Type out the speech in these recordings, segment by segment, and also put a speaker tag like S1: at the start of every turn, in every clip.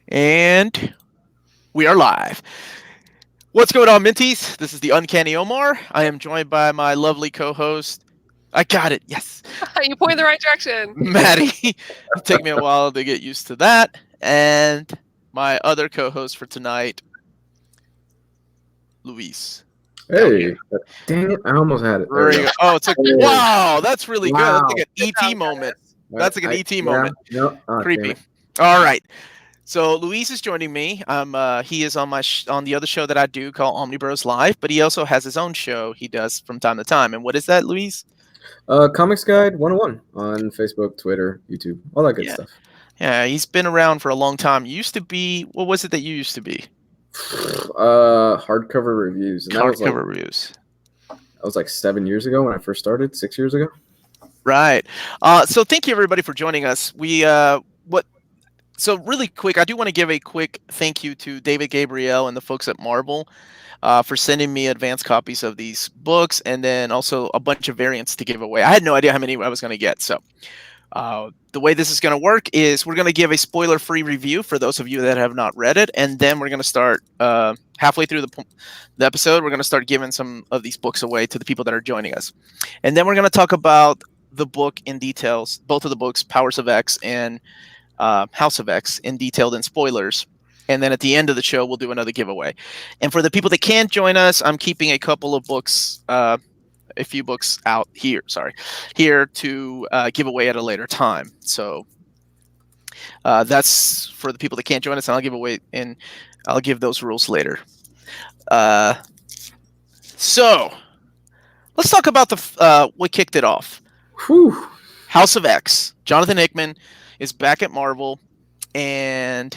S1: And we are live. What's going on, Minties? This is the Uncanny Omar. I am joined by my lovely co-host. I got it. Yes,
S2: You point in the right direction.
S1: Maddie. It'll take me a while to get used to that. And my other co-host for tonight, Luis, down here.
S3: Hey, dang it! I almost had it. There we go.
S1: Oh, it's like
S3: Hey,
S1: wow, that's really good. That's like
S3: wow.
S1: an
S2: Good
S1: ET
S2: job,
S1: moment.
S2: Dennis.
S1: That's like an ET
S3: Yeah,
S1: moment.
S3: no, oh, damn
S1: Creepy.
S3: it.
S1: All right. So Luis is joining me. He is on on the other show that I do called Omnibros Live, but he also has his own show he does from time to time. And what is that, Luis?
S3: Comics Guide 101 on Facebook, Twitter, YouTube, all that good
S1: Yeah,
S3: stuff.
S1: yeah. He's been around for a long time. You used to be. What was it that you used to be?
S3: Hardcover reviews, and
S1: Hardcover reviews.
S3: that was like 7 years ago when I first started. 6 years ago.
S1: Right. So thank you everybody for joining us. So really quick, I do want to give a quick thank you to David Gabriel and the folks at Marvel for sending me advance copies of these books, and then also a bunch of variants to give away. I had no idea how many I was going to get. So the way this is going to work is we're going to give a spoiler-free review for those of you that have not read it, and then we're going to start halfway through the episode. We're going to start giving some of these books away to the people that are joining us, and then we're going to talk about the book in details, both of the books, Powers of X and House of X, in detailed and spoilers. And then at the end of the show, we'll do another giveaway. And for the people that can't join us, I'm keeping a couple of books, a few books out here. Here to give away at a later time. So that's for the people that can't join us, and I'll give away, and I'll give those rules later. So let's talk about what kicked it off.
S3: Whew.
S1: House of X. Jonathan Hickman is back at Marvel, and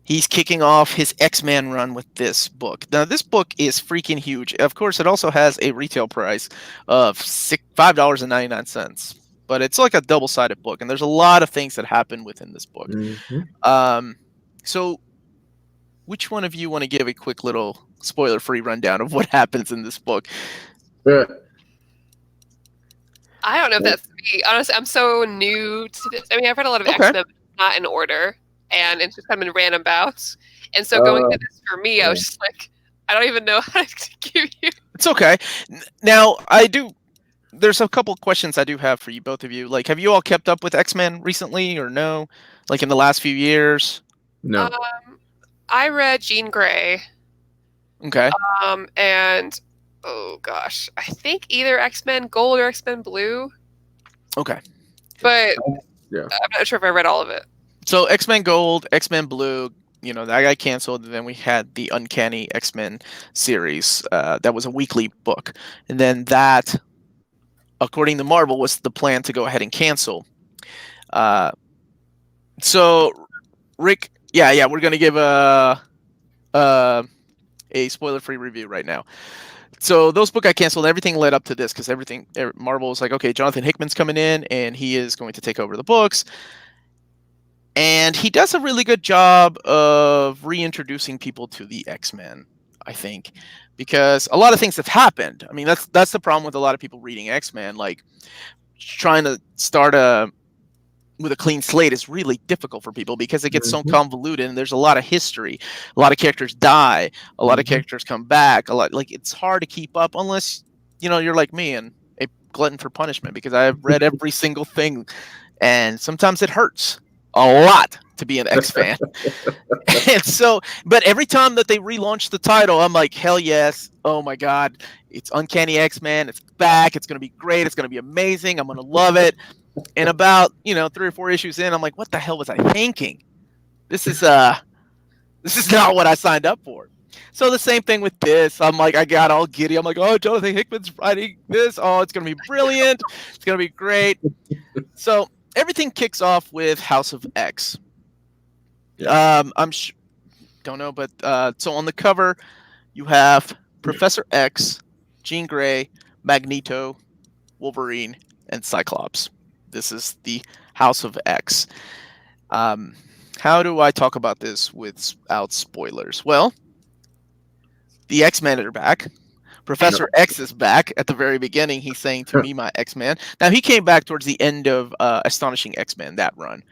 S1: he's kicking off his X-Men run with this book. Now, this book is freaking huge. Of course, it also has a retail price of $5.99, but it's like a double-sided book, and there's a lot of things that happen within this book.
S3: Mhm.
S1: So which one of you want to give a quick little spoiler-free rundown of what happens in this book?
S3: Yeah.
S2: I don't know if that's me. Honestly, I'm so new to this. I mean, I've read a lot of
S1: Okay.
S2: X-Men, but not in order, and it's just kind of in random bouts. And so going through this for me, I was just like, I don't even know how to give you.
S1: It's okay. Now, there's a couple of questions I do have for you, both of you. Like, have you all kept up with X-Men recently, or no? Like in the last few years?
S3: No.
S2: I read Jean Grey.
S1: Okay.
S2: And oh gosh, I think either X-Men Gold or X-Men Blue.
S1: Okay.
S2: But
S3: Yeah.
S2: I'm not sure if I read all of it.
S1: So X-Men Gold, X-Men Blue, that got canceled. And then we had the Uncanny X-Men series. That was a weekly book. And then that, according to Marvel, was the plan to go ahead and cancel. So, Rick, yeah, we're going to give a spoiler-free review right now. So those books got canceled. Everything led up to this because Marvel was like, okay, Jonathan Hickman's coming in and he is going to take over the books. And he does a really good job of reintroducing people to the X-Men, I think, because a lot of things have happened. I mean, that's the problem with a lot of people reading X-Men. Like, trying to start with a clean slate is really difficult for people because it gets so convoluted and there's a lot of history. A lot of characters die. A lot of characters come back. It's hard to keep up unless, you're like me and a glutton for punishment, because I've read every single thing, and sometimes it hurts a lot to be an X fan. And so, but every time that they relaunch the title, I'm like, hell yes. Oh my God. It's Uncanny X-Men. It's back. It's going to be great. It's going to be amazing. I'm going to love it. And about, 3 or 4 issues in, I'm like, what the hell was I thinking? This is not what I signed up for. So the same thing with this. I'm like, I got all giddy. I'm like, oh, Jonathan Hickman's writing this. Oh, it's going to be brilliant. It's going to be great. So everything kicks off with House of X. Don't know, but so on the cover, you have Professor X, Jean Grey, Magneto, Wolverine, and Cyclops. This is the House of X. How do I talk about this without spoilers? Well, the X-Men are back. Professor X is back at the very beginning. He's saying to me, my X-Man. Now, he came back towards the end of Astonishing X-Men, that run.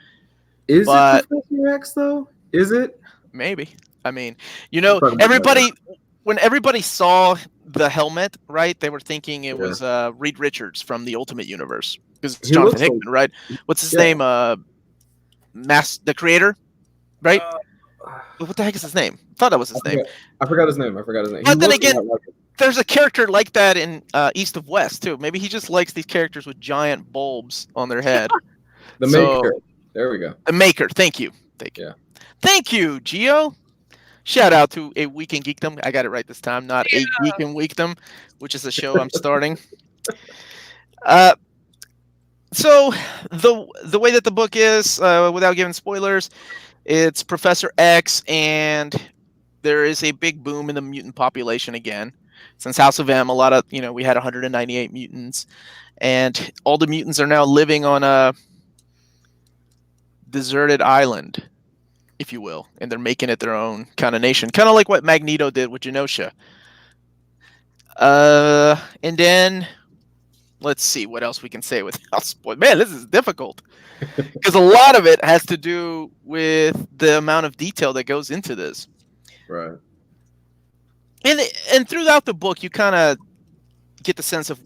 S3: Is it
S1: but
S3: Professor X though? Is it?
S1: maybe. I mean,
S3: I'm talking about
S1: everybody when everybody saw the helmet, right? They were thinking it was Reed Richards from the Ultimate Universe because it's
S3: He
S1: Jonathan
S3: looks so.
S1: Hickman, right? What's his
S3: Yeah.
S1: name? The creator, right?
S3: Uh,
S1: What the heck is his name? I thought that was his name.
S3: I forgot his name. He
S1: But then
S3: looks
S1: again,
S3: a lot like it.
S1: there's a character like that in East of West too. Maybe he just likes these characters with giant bulbs on their head.
S3: The
S1: So-
S3: Maker. There we go.
S1: The Maker. Thank you.
S3: Yeah.
S1: Thank you, Gio. Shout out to A Week in Geekdom. I got it right this time, not A Geek in Weekdom, which is a show I'm starting. So the way that the book is, without giving spoilers, it's Professor X, and there is a big boom in the mutant population again. Since House of M, a lot of we had 198 mutants, and all the mutants are now living on a deserted island, if you will, and they're making it their own kind of nation, kind of like what Magneto did with Genosha. And then let's see what else we can say without spoil. Man, this is difficult because a lot of it has to do with the amount of detail that goes into this.
S3: Right.
S1: And throughout the book, you kind of get the sense of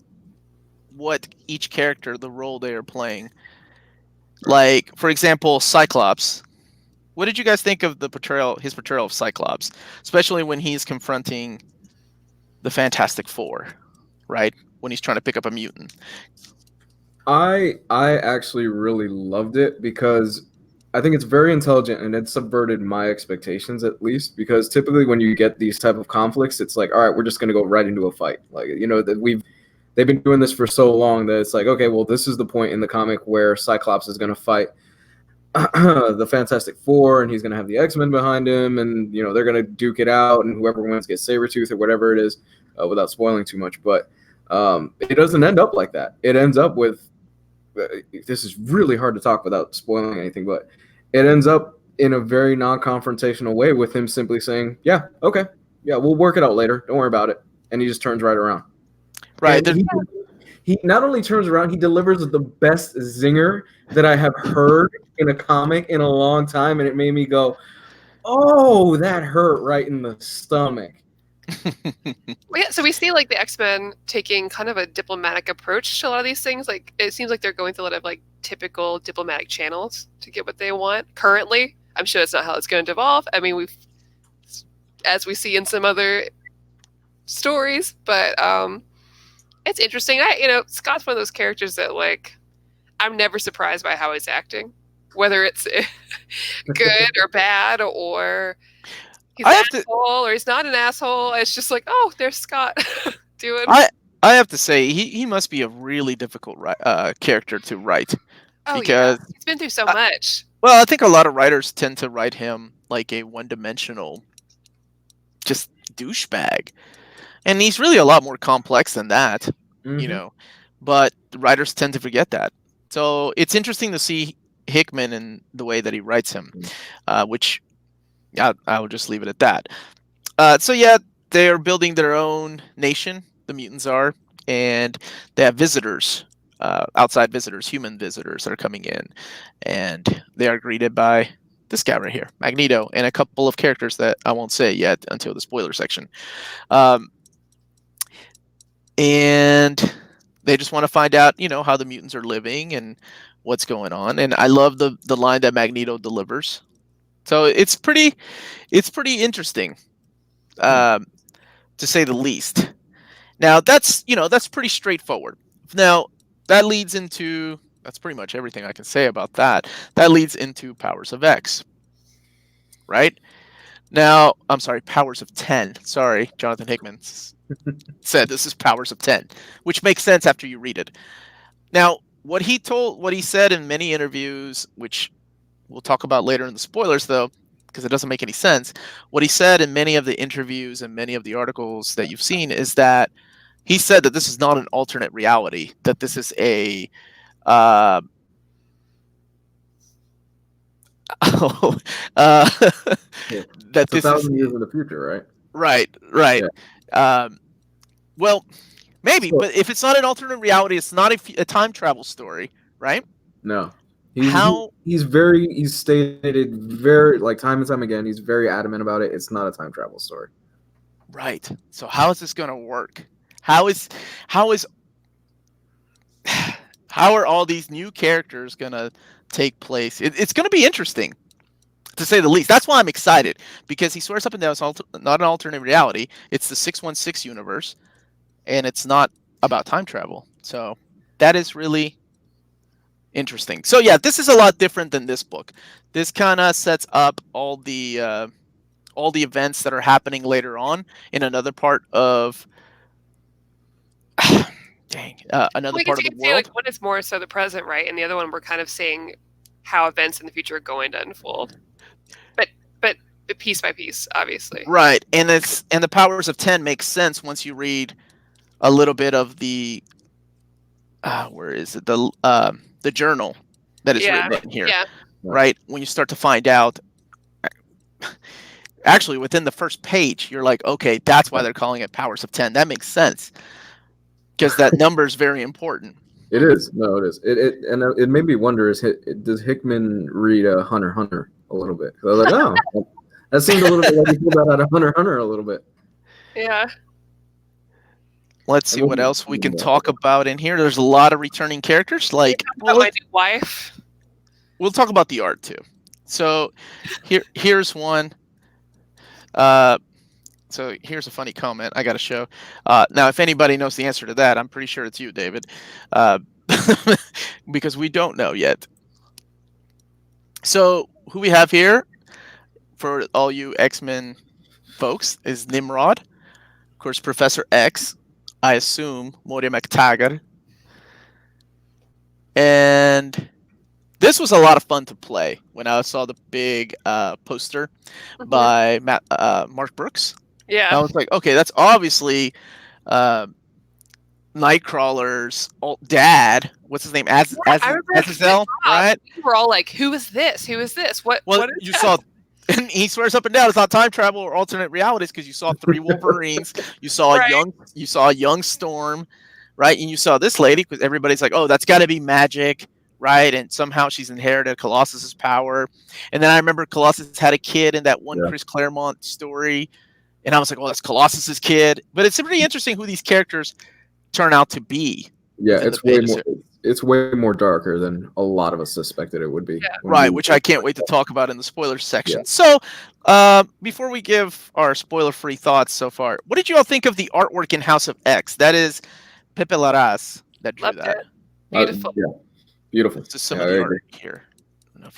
S1: what each character, the role they are playing. Like, for example, Cyclops. What did you guys think of his portrayal of Cyclops, especially when he's confronting the Fantastic Four, right? When he's trying to pick up a mutant.
S3: I actually really loved it because I think it's very intelligent and it subverted my expectations, at least, because typically when you get these type of conflicts, it's like, all right, we're just going to go right into a fight. Like, that they've been doing this for so long that it's like, okay, well, this is the point in the comic where Cyclops is going to fight the Fantastic Four, and he's going to have the X-Men behind him, and they're going to duke it out, and whoever wins gets Sabretooth or whatever it is, without spoiling too much. But it doesn't end up like that. It ends up with this is really hard to talk without spoiling anything, but it ends up in a very non-confrontational way with him simply saying, yeah, okay, yeah, we'll work it out later, don't worry about it, and he just turns right around.
S1: Right.
S3: He not only turns around, he delivers the best zinger that I have heard in a comic in a long time, and it made me go, oh, that hurt right in the stomach.
S2: Yeah, so we see like the X-Men taking kind of a diplomatic approach to a lot of these things. Like it seems like they're going through a lot of like typical diplomatic channels to get what they want. Currently, I'm sure that's not how it's going to evolve. I mean, as we see in some other stories, but it's interesting. Scott's one of those characters that like I'm never surprised by how he's acting, whether it's good or bad, or he's an asshole or he's not an asshole. It's just like, oh, there's Scott doing.
S1: I have to say he must be a really difficult character to write.
S2: Oh,
S1: because
S2: yeah. He's been through so much.
S1: Well, I think a lot of writers tend to write him like a one-dimensional, just douchebag. And he's really a lot more complex than that, but the writers tend to forget that. So it's interesting to see Hickman and the way that he writes him, which I will just leave it at that. So yeah, they're building their own nation, the mutants are, and they have visitors, outside visitors, human visitors that are coming in, and they are greeted by this guy right here, Magneto, and a couple of characters that I won't say yet until the spoiler section. And they just want to find out, how the mutants are living and what's going on. And I love the line that Magneto delivers. So it's pretty interesting, to say the least. Now that's pretty straightforward. Now that leads into, that's pretty much everything I can say about that. That leads into Powers of X, right? Now, I'm sorry, Powers of 10. Sorry, Jonathan Hickman said this is Powers of 10, which makes sense after you read it. Now, what he said in many interviews, which we'll talk about later in the spoilers, though, because it doesn't make any sense. What he said in many of the interviews and many of the articles that you've seen is that he said that this is not an alternate reality, that this is a
S3: that this 1,000 years in the future,
S1: right? Right. Yeah. Well, maybe, but if it's not an alternate reality, it's not a time travel story, right?
S3: No. He's stated very, like, time and time again, he's very adamant about it. It's not a time travel story.
S1: Right. So how is this going to work? How is how are all these new characters going to take place? It's going to be interesting, to say the least. That's why I'm excited, because he swears up and down it's not an alternate reality. It's the 616 universe, and it's not about time travel. So that is really interesting. So yeah, this is a lot different than this book. This kind of sets up all the events that are happening later on in another part of another
S2: Well, I
S1: part
S2: guess
S1: of
S2: you
S1: the
S2: could say
S1: world.
S2: like one is more so the present, right, and the other one we're kind of seeing how events in the future are going to unfold, but piece by piece, obviously.
S1: Right, and the powers of 10 makes sense once you read a little bit of the where is it, the journal that is
S2: Yeah,
S1: written in here.
S2: yeah.
S1: Right, when you start to find out, actually within the first page, you're like, okay, that's why they're calling it powers of 10. That makes sense, because that number is very important.
S3: It is. No, it is. It made me wonder: does Hickman read Hunter x Hunter a little bit? 'Cause I was like, oh, that seemed a little bit like he pulled that out of Hunter x Hunter a little bit.
S2: Yeah.
S1: Let's see what else we can talk about in here. There's a lot of returning characters. Like,
S2: about my new wife.
S1: We'll talk about the art too. So here's one. So here's a funny comment I got to show. Now, if anybody knows the answer to that, I'm pretty sure it's you, David, because we don't know yet. So who we have here, for all you X-Men folks, is Nimrod. Of course, Professor X. I assume Mori McTaggart. And this was a lot of fun to play when I saw the big poster by Mark Brooks.
S2: Yeah.
S1: I was like, okay, that's obviously Nightcrawler's dad. What's his name? Azazel, right?
S2: We were all like, "Who is this? Who is this? What?"
S1: Well,
S2: what is
S1: you
S2: that?
S1: saw, and he swears up and down it's not time travel or alternate realities, because you saw 3 Wolverines, you saw a young Storm, right? And you saw this lady, because everybody's like, oh, that's got to be magic, right? And somehow she's inherited Colossus's power. And then I remember Colossus had a kid in that one Chris Claremont story, and I was like, oh, that's Colossus's kid. But it's pretty interesting who these characters turn out to be.
S3: Yeah, it's way more darker than a lot of us suspected it would be.
S2: Yeah.
S1: Right, which I can't wait to talk about in the spoilers section. Yeah. So, before we give our spoiler-free thoughts so far, what did you all think of the artwork in House of X? That is Pepe Larraz that drew that.
S2: It. Beautiful.
S3: Yeah, beautiful.
S1: Just some of the art here.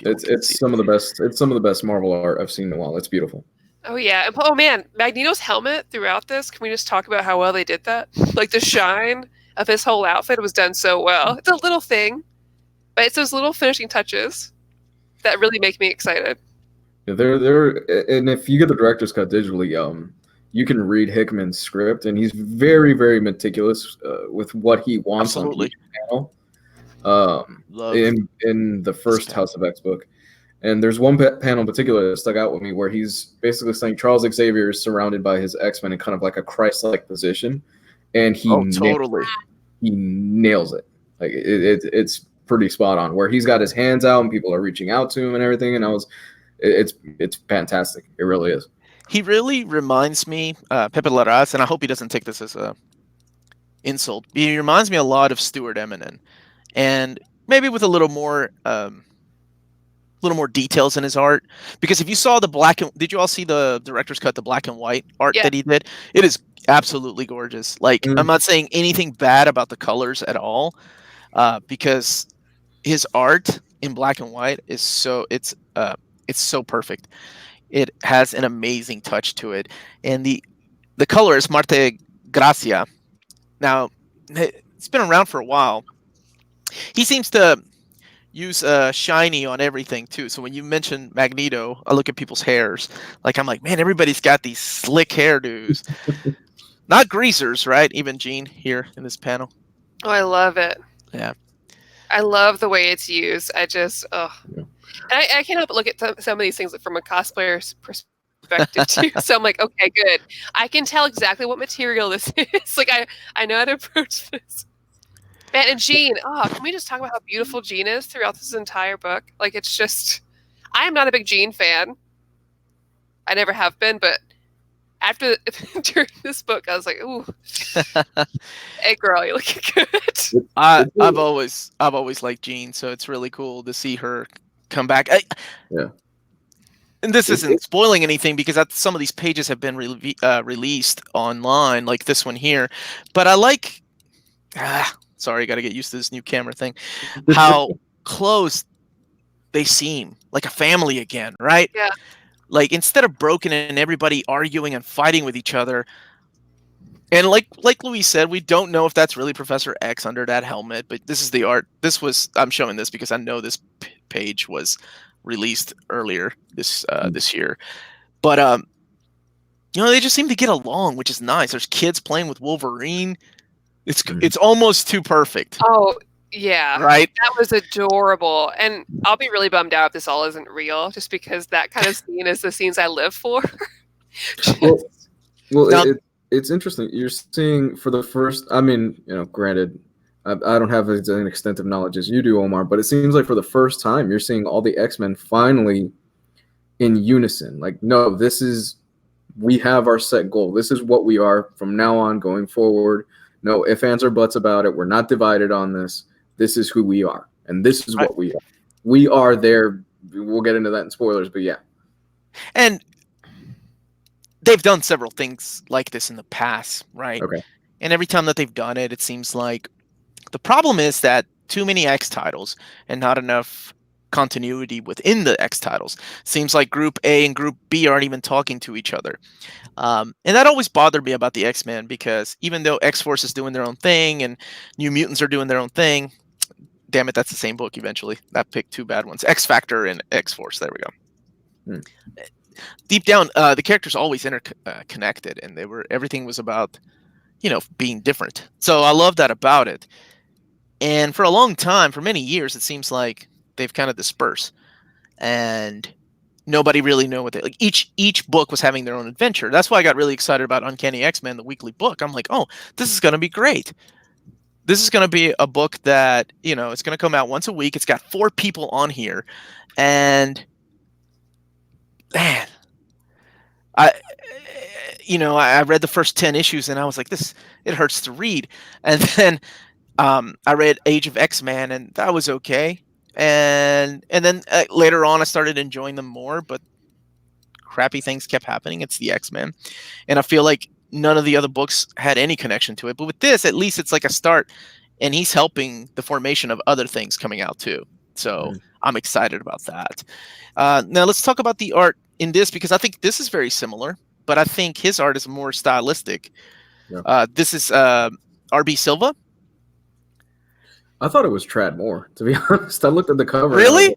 S3: It's some of the best. It's some of the best Marvel art I've seen in a while. It's beautiful.
S2: Oh yeah. Oh man, Magneto's helmet throughout this. Can we just talk about how well they did that? Like the shine of his whole outfit was done so well. It's a little thing, but it's those little finishing touches that really make me excited.
S3: Yeah, they're and if you get the director's cut digitally, you can read Hickman's script, and he's very, very meticulous with what he wants on each panel. In the first House of X book. And there's one panel in particular that stuck out with me where he's basically saying Charles Xavier is surrounded by his X-Men in kind of like a Christ-like position, and he nails it. Like it's pretty spot on. Where he's got his hands out and people are reaching out to him and everything. And it's fantastic. It really is.
S1: He really reminds me, Pepe Larraz, and I hope he doesn't take this as a insult. He reminds me a lot of Stuart Eminem, and maybe with a little more details in his art, because if you saw did you all see the director's cut, the black and white art that he did? It is absolutely gorgeous. Like, I'm not saying anything bad about the colors at all, because his art in black and white is it's so perfect. It has an amazing touch to it, and the color is Marte Gracia. Now, it's been around for a while. He seems to use shiny on everything too. So when you mention Magneto, I look at people's hairs. Like, I'm like, man, everybody's got these slick hairdos. Not greasers, right? Even Jean here in this panel.
S2: Oh, I love it.
S1: Yeah.
S2: I love the way it's used. I just, And I can't help but look at some of these things from a cosplayer's perspective too. So I'm like, okay, good. I can tell exactly what material this is. Like, I know how to approach this. Man, and Jean. Oh, can we just talk about how beautiful Jean is throughout this entire book? Like, it's just. I am not a big Jean fan. I never have been, but after during this book, I was like, "Ooh, hey girl, you're looking good."
S1: I've always liked Jean, so it's really cool to see her come back.
S3: Yeah.
S1: And this isn't spoiling anything because some of these pages have been released online, like this one here. But I like. Sorry, got to get used to this new camera thing. How close they seem, like a family again, right?
S2: Yeah.
S1: Like instead of broken and everybody arguing and fighting with each other. And like Louise said, we don't know if that's really Professor X under that helmet, but this is the art. I'm showing this because I know this page was released earlier this year. But they just seem to get along, which is nice. There's kids playing with Wolverine. It's almost too perfect.
S2: Oh, yeah.
S1: Right?
S2: That was adorable. And I'll be really bummed out if this all isn't real, just because that kind of scene is the scenes I live for.
S3: It's interesting. You're seeing for the first, I mean, granted, I don't have as an extensive knowledge as you do, Omar, but it seems like for the first time, you're seeing all the X-Men finally in unison. Like, no, we have our set goal. This is what we are from now on going forward. No ifs, ands, or buts about it. We're not divided on this. This is who we are, and this is what we are. We are there. We'll get into that in spoilers, but yeah.
S1: And they've done several things like this in the past, right?
S3: Okay.
S1: And every time that they've done it, it seems like the problem is that too many X titles and not enough continuity within the X titles. Seems like Group A and Group B aren't even talking to each other. And that always bothered me about the X-Men, because even though X-Force is doing their own thing and New Mutants are doing their own thing, damn it, that's the same book eventually. That picked two bad ones. X-Factor and X-Force. There we go. Deep down, the characters always interconnected, and everything was about, being different. So I love that about it. And for a long time, for many years, it seems like they've kind of dispersed, and nobody really knew what they like. Each book was having their own adventure. That's why I got really excited about Uncanny X-Men, the weekly book. I'm like, oh, this is going to be great. This is going to be a book that, it's going to come out once a week. It's got 4 people on here, and man, I read the first 10 issues and I was like, it hurts to read. And then I read Age of X-Men, and that was okay. And then later on, I started enjoying them more, but crappy things kept happening. It's the X-Men, and I feel like none of the other books had any connection to it. But with this, at least it's like a start, and he's helping the formation of other things coming out too. So I'm excited about that. Now let's talk about the art in this, because I think this is very similar, but I think his art is more stylistic. Yeah. This is R.B. Silva.
S3: I thought it was Trad Moore, to be honest. I looked at the cover.
S1: Really?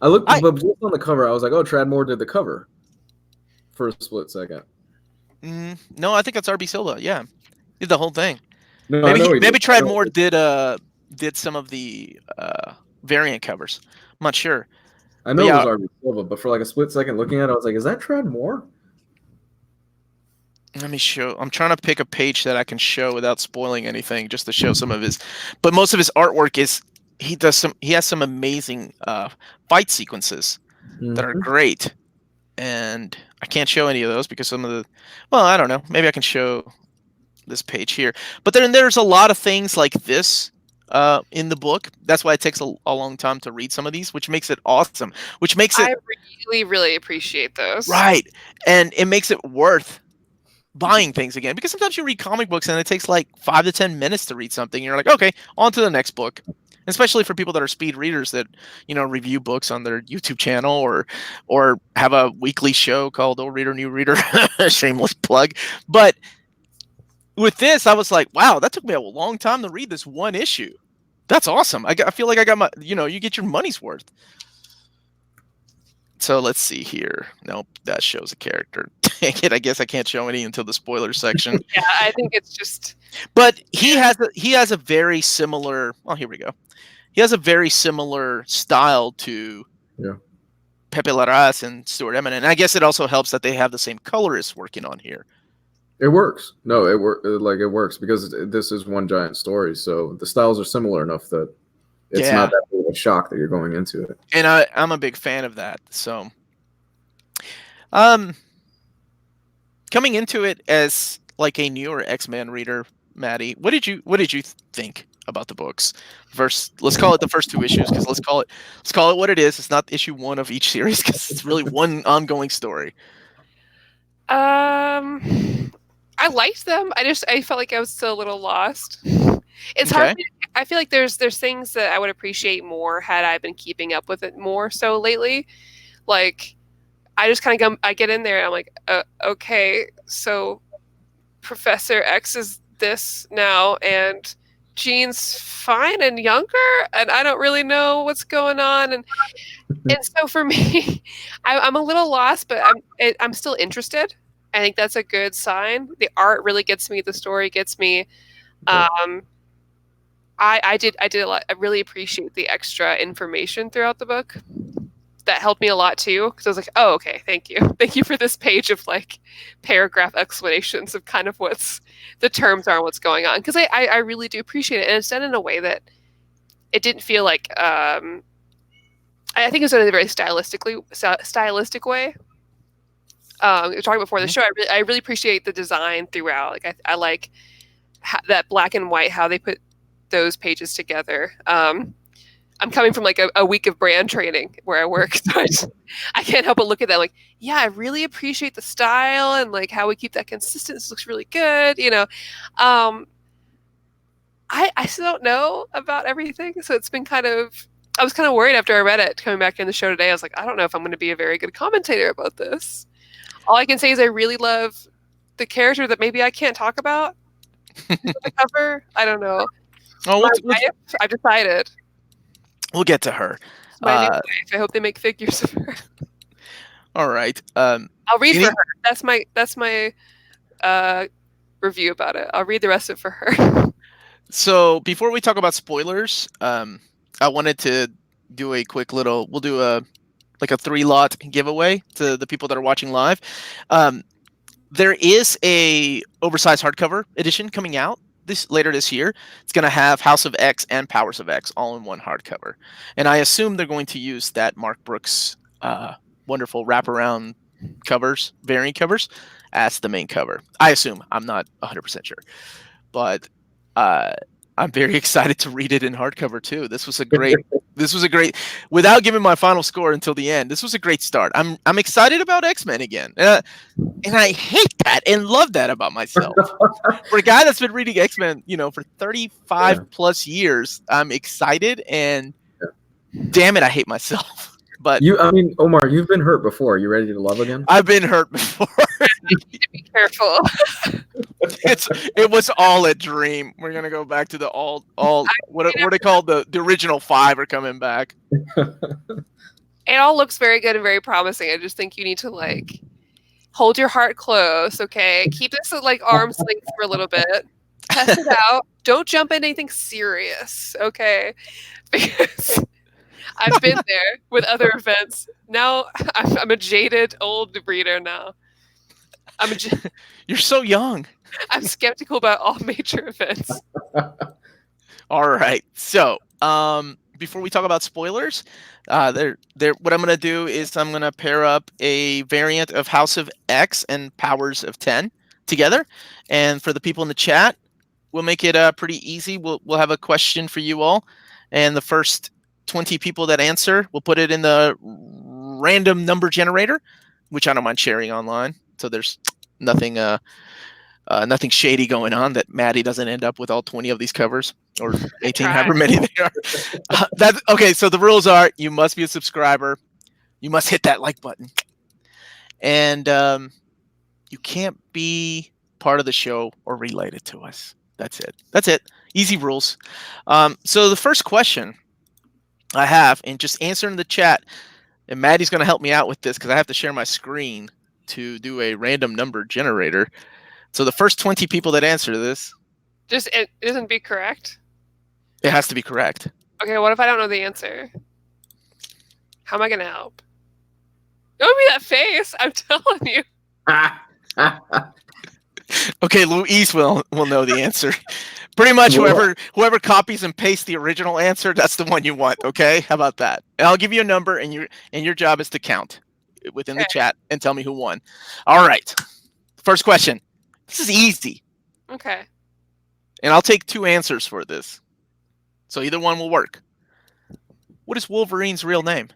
S3: But just on the cover, I was like, oh, Trad Moore did the cover for a split second.
S1: No, I think that's R.B. Silva. Yeah. Did the whole thing.
S3: No,
S1: maybe Trad Moore did some of the variant covers. I'm not sure.
S3: I know it was R.B. Silva, but for like a split second looking at it, I was like, is that Trad Moore?
S1: Let me show. I'm trying to pick a page that I can show without spoiling anything, just to show some of his. But most of his artwork is he has some amazing fight sequences that are great, and I can't show any of those because I don't know. Maybe I can show this page here. But then there's a lot of things like this in the book. That's why it takes a long time to read some of these, which makes it awesome. I
S2: really, really appreciate those.
S1: Right, and it makes it worth buying things again, because sometimes you read comic books and it takes like 5 to 10 minutes to read something. You're like, okay, on to the next book. Especially for people that are speed readers that, review books on their YouTube channel or have a weekly show called Old Reader, New Reader. Shameless plug. But with this, I was like, wow, that took me a long time to read this one issue. That's awesome. I feel like I got my, you get your money's worth. So let's see here. Nope, that shows a character. Dang it, I guess I can't show any until the spoiler section.
S2: Yeah, I think it's just.
S1: But he has a very similar. Oh, here we go. He has a very similar style to Pepe Larraz and Stuart Eminem. And I guess it also helps that they have the same colorists working on here.
S3: It works. No, it works because this is one giant story. So the styles are similar enough that it's
S1: Yeah,
S3: not that big of a shock that you're going into it.
S1: and I'm a big fan of that. So, um, coming into it as like a newer X-Men reader, Maddie, what did you think about the books? First, let's call it the first two issues because let's call it what it is. It's not issue one of each series because it's really one ongoing story.
S2: I liked them. I felt like I was still a little lost. It's hard.
S1: Okay.
S2: I feel like there's things that I would appreciate more had I been keeping up with it more so lately. Like I just kind of I get in there and I'm like, okay, so Professor X is this now, and Jean's fine and younger, and I don't really know what's going on, and so for me, I'm a little lost, but I'm still interested. I think that's a good sign. The art really gets me. The story gets me. Um, I did a lot. I really appreciate the extra information throughout the book. That helped me a lot too, because I was like, oh, okay, thank you for this page of like paragraph explanations of kind of what's the terms are and what's going on, because I really do appreciate it, and it's done in a way that it didn't feel like I think it was done in a very stylistic way. We were talking before the show. I really appreciate the design throughout. Like I like that black and white, how they put those pages together. I'm coming from like a week of brand training where I work, so I can't help but look at that like, yeah, I really appreciate the style and like how we keep that consistent. This looks really good, you know. I still don't know about everything, so it's been kind of. I was kind of worried after I read it coming back in the show today. I was like, I don't know if I'm going to be a very good commentator about this. All I can say is I really love the character that maybe I can't talk about. The cover, I don't know.
S1: Oh,
S2: My wife, I've decided.
S1: we'll get to her.
S2: My new wife. I hope they make figures of her.
S1: All right.
S2: I'll read for her. That's my review about it. I'll read the rest of it for her.
S1: So before we talk about spoilers, I wanted to do a quick little. We'll do a 3-lot giveaway to the people that are watching live. There is a oversized hardcover edition coming out later this year. It's going to have House of X and Powers of X all in one hardcover, and I assume they're going to use that Mark Brooks wonderful wraparound covers, variant covers, as the main cover. I assume. I'm not 100% sure, but I'm very excited to read it in hardcover too. This was a great. Without giving my final score until the end, this was a great start. I'm excited about X-Men again, and I hate that and love that about myself. For a guy that's been reading X-Men, for 35 plus years, I'm excited, and damn it, I hate myself. But
S3: Omar, you've been hurt before. You ready to love again?
S1: I've been hurt before.
S2: You need to be careful.
S1: It was all a dream. We're gonna go back to the all what they call the original 5 are coming back.
S2: It all looks very good and very promising. I just think you need to hold your heart close, okay? Keep this at arm's length for a little bit. Test it out. Don't jump into anything serious, okay? Because I've been there with other events. Now I'm a jaded old reader now.
S1: You're so young.
S2: I'm skeptical about all major events.
S1: All right. So, before we talk about spoilers, what I'm going to do is I'm going to pair up a variant of House of X and Powers of 10 together. And for the people in the chat, we'll make it pretty easy. We'll have a question for you all. And the first 20 people that answer, we'll put it in the random number generator, which I don't mind sharing online. So there's nothing shady going on that Maddie doesn't end up with all 20 of these covers or 18, however many they are. Okay. So the rules are: you must be a subscriber, you must hit that like button, and you can't be part of the show or related to us. That's it. Easy rules. So the first question I have, and just answer in the chat, and Maddie's going to help me out with this because I have to share my screen to do a random number generator. So the first 20 people that answer this,
S2: it doesn't be correct.
S1: It has to be correct.
S2: Okay, what if I don't know the answer? How am I going to help? Don't be that face. I'm telling you.
S1: Okay, Luis will know the answer. Pretty much whoever copies and pastes the original answer, that's the one you want. Okay, how about that? And I'll give you a number, and your job is to count within the
S2: Okay.
S1: chat and tell me who won. All right. First question. This is easy,
S2: Okay.
S1: and I'll take 2 answers for this. So either one will work. What is Wolverine's real name?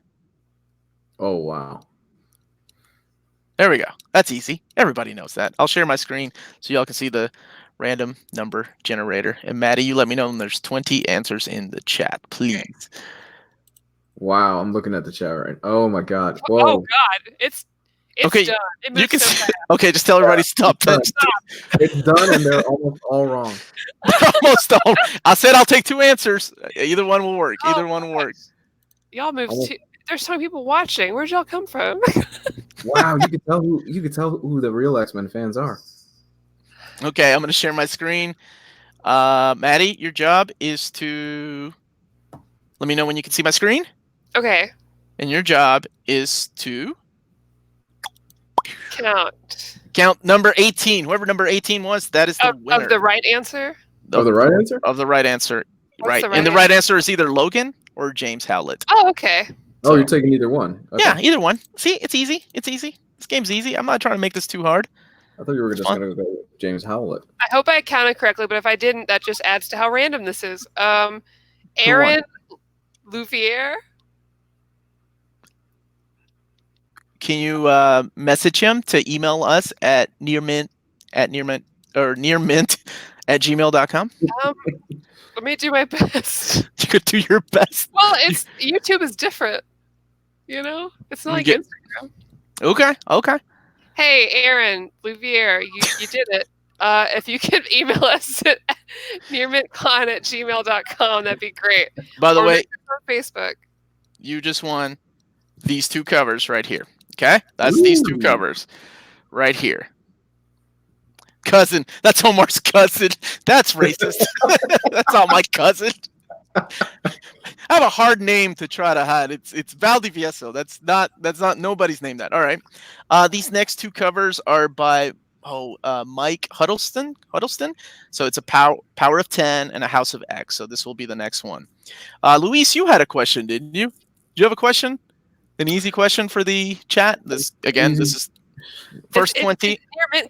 S3: Oh wow.
S1: There we go. That's easy. Everybody knows that. I'll share my screen so y'all can see the random number generator. And Maddie, you let me know when there's 20 answers in the chat, please.
S3: Wow, I'm looking at the chat right. Oh my god.
S2: Oh
S3: Whoa.
S2: God, it's
S1: Okay,
S2: done. It
S1: You
S2: moves
S1: can
S2: so fast.
S1: okay, just tell everybody stop.
S3: It's It's done and they're almost all wrong.
S1: Almost all. I said I'll take 2 answers. Either one will work. Either one will work.
S2: Y'all move
S3: Almost-
S2: too. There's so many people watching. Where'd y'all come from?
S3: Wow, you could tell who the real X-Men fans are.
S1: Okay, I'm going to share my screen. Maddie, your job is to let me know when you can see my screen.
S2: Okay.
S1: And your job is to
S2: count
S1: number 18. Whoever number 18 was, that is the winner.
S2: Of the right answer?
S3: Of the right answer?
S1: Of the right answer.
S2: What's
S1: right.
S2: the right
S1: And the right answer is either Logan or James Howlett.
S2: Oh, okay.
S3: Oh, you're taking either one. Okay.
S1: Yeah, either one. See, it's easy. It's easy. This game's easy. I'm not trying to make this too hard.
S3: I thought you were just going to go with James Howlett.
S2: I hope I counted correctly, but if I didn't, that just adds to how random this is. Aaron Louvier.
S1: Can you message him to email us at nearmint at gmail.com?
S2: Let me do my best.
S1: You could do your best.
S2: Well, it's YouTube is different. You know? It's not like Instagram.
S1: Okay.
S2: Hey, Aaron Louvier, you did it. If you could email us at nearmintcon@gmail.com, that'd be great.
S1: By the way,
S2: on Facebook.
S1: You just won these 2 covers right here. Okay? That's these 2 covers right here. Cousin. That's Omar's cousin. That's racist. That's not my cousin. I have a hard name to try to hide. It's Valdivieso. That's not nobody's named that. All right. These next 2 covers are by Mike Huddleston. So it's a power of 10 and a House of X. So this will be the next one. Luis, you had a question, didn't you? Did you have a question? An easy question for the chat? This is first 20.
S2: It's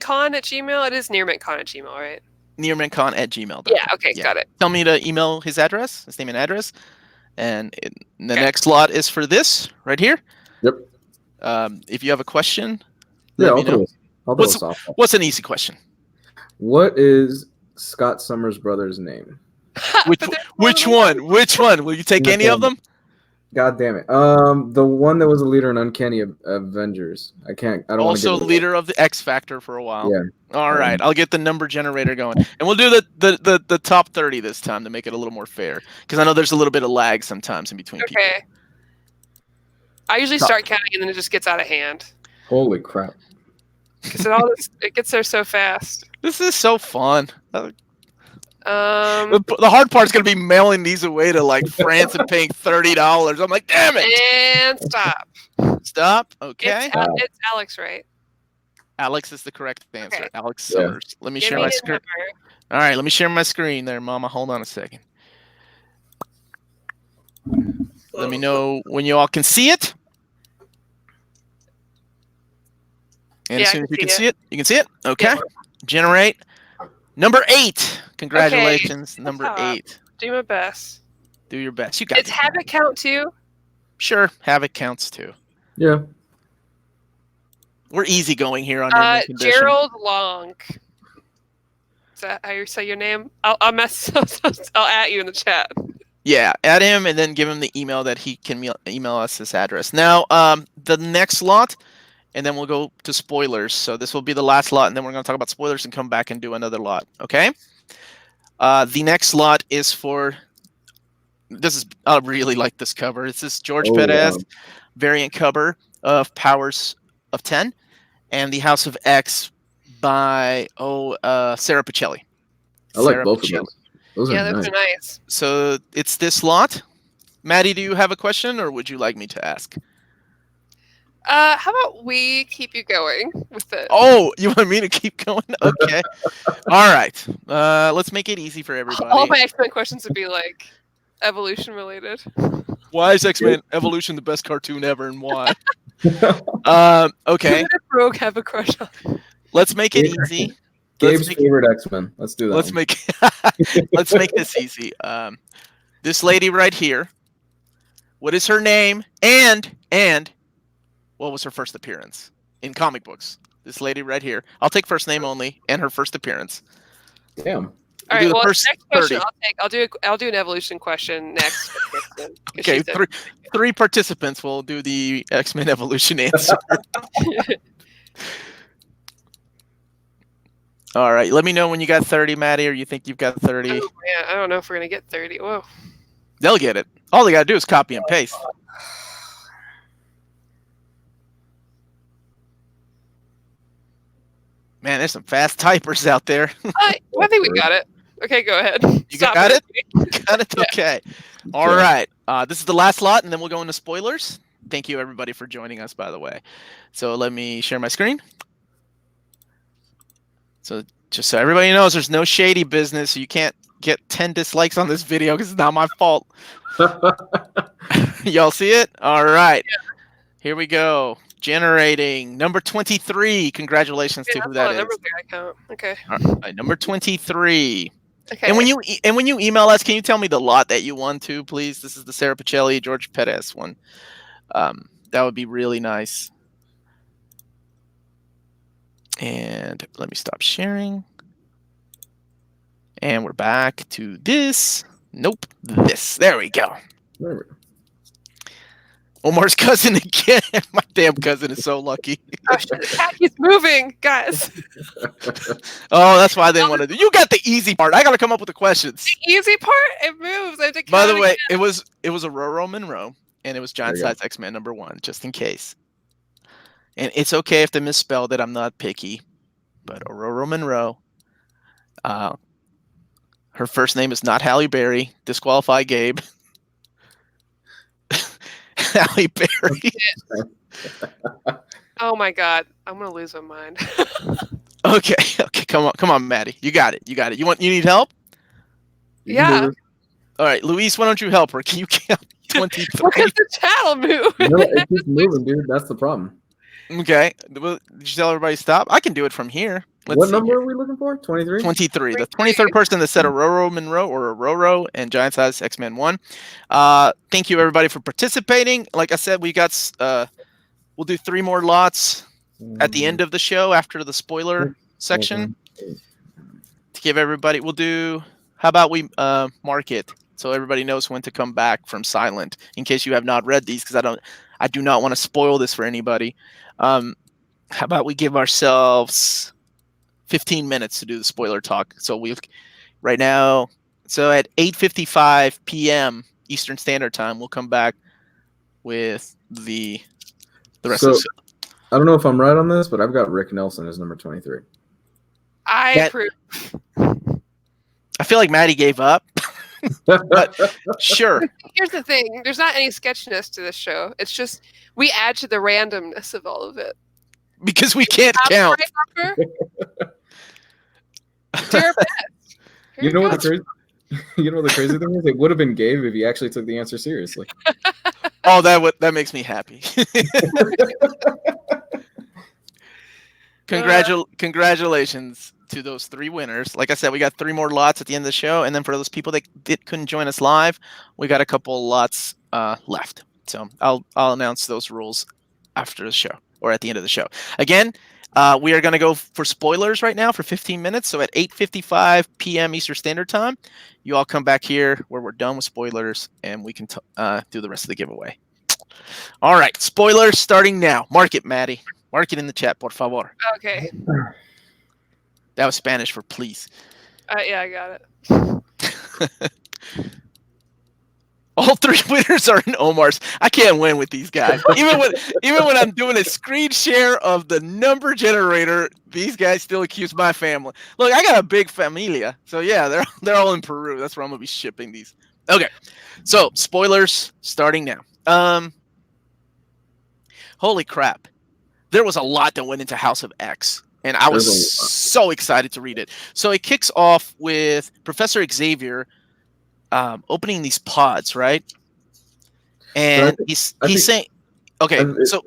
S2: nearmintcon@gmail. It is nearmintcon@gmail, right?
S1: Nearmintcon@gmail.com.
S2: Yeah, okay, got it.
S1: Tell me to email his name and address. And the next lot is for this right here.
S3: Yep.
S1: If you have a question,
S3: yeah,
S1: let me know. What's an easy question?
S3: What is Scott Summers' brother's name?
S1: Which one? Will you take any of them?
S3: God damn it. The one that was a leader in Uncanny Avengers. I don't want to
S1: Also leader of the X Factor for a while.
S3: Yeah.
S1: All right. I'll get the number generator going. And we'll do the top 30 this time to make it a little more fair. Because I know there's a little bit of lag sometimes in between people.
S2: Okay. I usually start counting and then it just gets out of hand.
S3: Holy crap.
S2: Because it gets there so fast.
S1: This is so fun. The hard part is going to be mailing these away to like France and paying $30. I'm like, damn it!
S2: And stop.
S1: Stop. Okay.
S2: It's Alex, right?
S1: Alex is the correct answer.
S2: Okay.
S1: Alex Summers.
S3: Yeah.
S1: Let me share my screen. All right, let me share my screen there, Mama. Hold on a second. Let me know when you all can see it. And as soon as you can see it, you can see it. Okay. Yeah. Generate. Number 8. Congratulations. Okay. Number 8.
S2: Do my best.
S1: Do your best. You got it.
S2: It's Havoc count too?
S1: Sure. Havoc counts too.
S3: Yeah.
S1: We're easygoing here on your condition.
S2: Gerald Long. Is that how you say your name? I'll at you in the chat.
S1: Yeah, add him and then give him the email that he can email us his address. Now, the next lot, and then we'll go to spoilers. So this will be the last lot, and then we're going to talk about spoilers and come back and do another lot. Okay? The next lot is for. I really like this cover. It's this George Perez variant cover of Powers of 10, and the House of X by Sarah Pichelli.
S3: I like both of them. Those
S2: are nice.
S1: So it's this lot. Maddie, do you have a question, or would you like me to ask?
S2: How about we keep you going with it?
S1: Oh, you want me to keep going? Okay. All right. Let's make it easy for
S2: All
S1: everybody.
S2: my X-Men questions would be like evolution related.
S1: Why is X-Men Evolution the best cartoon ever, and why? Okay.
S2: Who did Rogue have a crush on?
S1: Let's make it easy.
S3: Gabe's favorite X-Men. Let's do that.
S1: Let's make let's make this easy. This lady right here. What is her name? And what was her first appearance in comic books? This lady right here. I'll take first name only and her first appearance.
S3: Damn.
S2: All
S1: do
S2: right.
S1: the
S2: Well,
S1: first
S2: next question
S1: 30.
S2: I'll do an evolution question next.
S1: Okay, three participants will do the X-Men Evolution answer. All right, let me know when you got 30, Maddie, or you think you've got 30.
S2: Oh, man, I don't know if we're gonna get 30. Whoa.
S1: They'll get it. All they gotta do is copy and paste. Man, there's some fast typers out there.
S2: I think we got it. Okay, go ahead.
S1: You got it? Got it? Okay. All right. This is the last lot, and then we'll go into spoilers. Thank you, everybody, for joining us, by the way. So let me share my screen. So just so everybody knows, there's no shady business. You can't get 10 dislikes on this video because it's not my fault. Y'all see it? All right. Yeah. Here we go. Generating number 23. Congratulations to who that is.
S2: I count. Okay.
S1: All right, number 23.
S2: Okay.
S1: And when you email us, can you tell me the lot that you won to, please? This is the Sarah Pacelli, George Perez one. That would be really nice. And let me stop sharing. And we're back to this. Nope, this. There we go. Omar's cousin again. My damn cousin is so lucky.
S2: Oh, shit, the cat keeps moving, guys.
S1: Oh, that's why I didn't want to do. You got the easy part. I got to come up with the questions.
S2: The easy part, it moves. I have to
S1: By the way,
S2: again.
S1: it was Aurora Monroe, and it was Giant Size X-Men #1, just in case. And it's okay if they misspelled it. I'm not picky, but Aurora Monroe. Her first name is not Halle Berry. Disqualify Gabe. Halle Berry.
S2: Oh my god, I'm gonna lose my mind.
S1: Okay, come on, Maddie. You got it. You need help?
S2: Yeah.
S1: All right, Luis, why don't you help her? Can you count 23?
S2: Because the channel moved.
S3: No, it keeps moving, dude. That's the problem.
S1: Okay. Did you tell everybody stop? I can do it from here.
S3: What number are we looking for? 23?
S1: 23. The 23rd person that said Aurora Monroe or Aurora and Giant Size X-Men 1. Thank you, everybody, for participating. Like I said, we got we'll do 3 more lots at the end of the show after the spoiler section to give everybody. We'll do. How about we mark it so everybody knows when to come back from silent in case you have not read these, because I do not want to spoil this for anybody. How about we give ourselves 15 minutes to do the spoiler talk. So we've right now, so at 8:55 p.m. Eastern Standard Time, we'll come back with the rest of the show.
S3: I don't know if I'm right on this, but I've got Rick Nelson as number 23.
S2: I approve.
S1: I feel like Maddie gave up. But sure.
S2: Here's the thing. There's not any sketchiness to this show. It's just we add to the randomness of all of it.
S1: Because we can't count.
S3: You know what the crazy thing is? It would have been Gabe if he actually took the answer seriously.
S1: Oh, that makes me happy. Congratulations to those 3 winners. Like I said, we got 3 more lots at the end of the show, and then for those people that couldn't join us live, we got a couple lots left. So I'll announce those rules after the show or at the end of the show. Again, we are going to go for spoilers right now for 15 minutes. So at 8:55 p.m. Eastern Standard Time, you all come back here where we're done with spoilers, and we can do the rest of the giveaway. All right, spoilers starting now. Mark it, Maddie. Mark it in the chat, por favor.
S2: Okay.
S1: That was Spanish for please.
S2: Yeah, I got it.
S1: All 3 winners are in Omar's. I can't win with these guys. Even when I'm doing a screen share of the number generator, these guys still accuse my family. Look, I got a big familia, so yeah, they're all in Peru. That's where I'm gonna be shipping these. Okay, so spoilers starting now. holy crap. There was a lot that went into House of X, and I was
S3: There's a lot.
S1: so excited to read it. So it kicks off with Professor Xavier opening these pods, right?
S3: But
S1: And
S3: I
S1: he's
S3: think
S1: saying, okay, so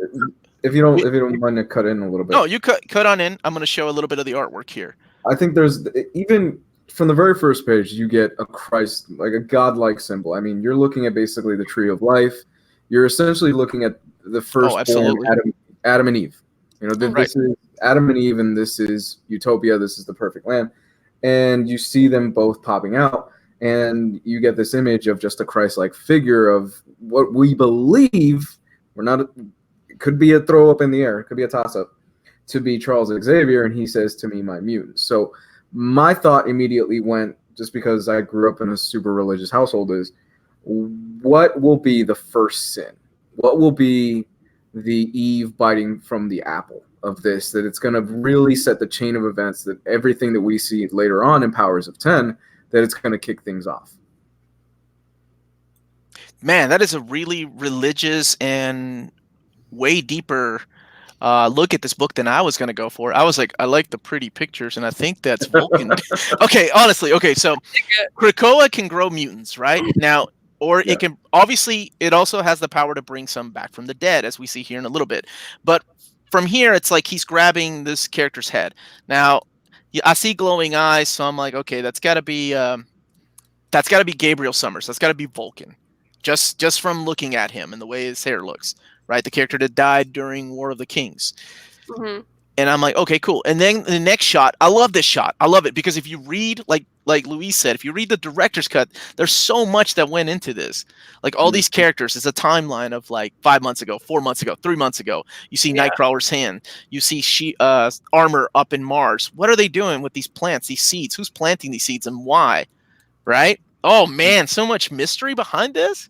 S3: if you don't mind to cut in a little bit.
S1: no, you cut on in. I'm going to show a little bit of the artwork here.
S3: I think there's even from the very first page, you get a Christ, like a godlike symbol. I mean, you're looking at basically the tree of life. You're essentially looking at the first
S1: absolutely.
S3: Adam and Eve. You know,
S1: Right.
S3: this is Adam and Eve, and this is utopia. This is the perfect land, and you see them both popping out, and you get this image of just a Christ-like figure of what we believe. We're not. It could be a throw up in the air. It could be a toss up. To be Charles Xavier, and he says to me, "My mutant." So my thought immediately went, just because I grew up in a super religious household, is what will be the first sin? What will be the Eve biting from the apple of this? That it's going to really set the chain of events, that everything that we see later on in Powers of 10, that it's going to kick things off.
S1: Man, that is a really religious and way deeper look at this book than I was going to go for. I was like, I like the pretty pictures, and I think that's Vulcan. Okay, honestly, okay, so Krakoa can grow mutants, right? Now, or it can, obviously, it also has the power to bring some back from the dead, as we see here in a little bit. But from here, it's like he's grabbing this character's head. Now, I see glowing eyes, so I'm like, okay, that's got to be Gabriel Summers. That's got to be Vulcan. Just from looking at him and the way his hair looks. Right, the character that died during War of the Kings.
S2: Mm-hmm.
S1: And I'm like, okay, cool. And then the next shot, I love this shot. I love it because if you read, like Luis said, if you read the director's cut, there's so much that went into this. Like all these characters, it's a timeline of like 5 months ago, 4 months ago, 3 months ago. You see Nightcrawler's hand. You see armor up in Mars. What are they doing with these plants, these seeds? Who's planting these seeds and why? Right? Oh man, so much mystery behind this.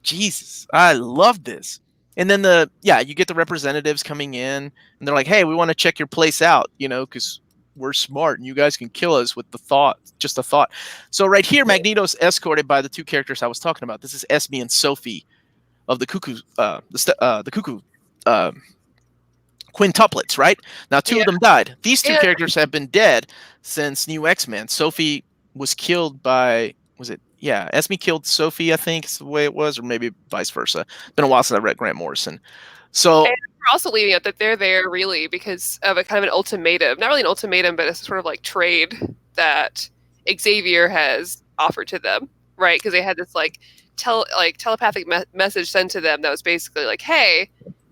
S1: Jesus, I love this. And then you get the representatives coming in, and they're like, hey, we want to check your place out, because we're smart, and you guys can kill us with just a thought. So right here, Magneto's escorted by the two characters I was talking about. This is Esme and Sophie of the Cuckoo, the Cuckoo quintuplets, right? Now, two of them died. These two characters have been dead since New X-Men. Sophie was killed by, Esme killed Sophie, I think is the way it was, or maybe vice versa. It's been a while since I read Grant Morrison. So,
S2: and we're also leaving out that they're there really because of a kind of an ultimatum. Not really an ultimatum, but a sort of like trade that Xavier has offered to them, right? Because they had this telepathic message sent to them that was basically like, hey,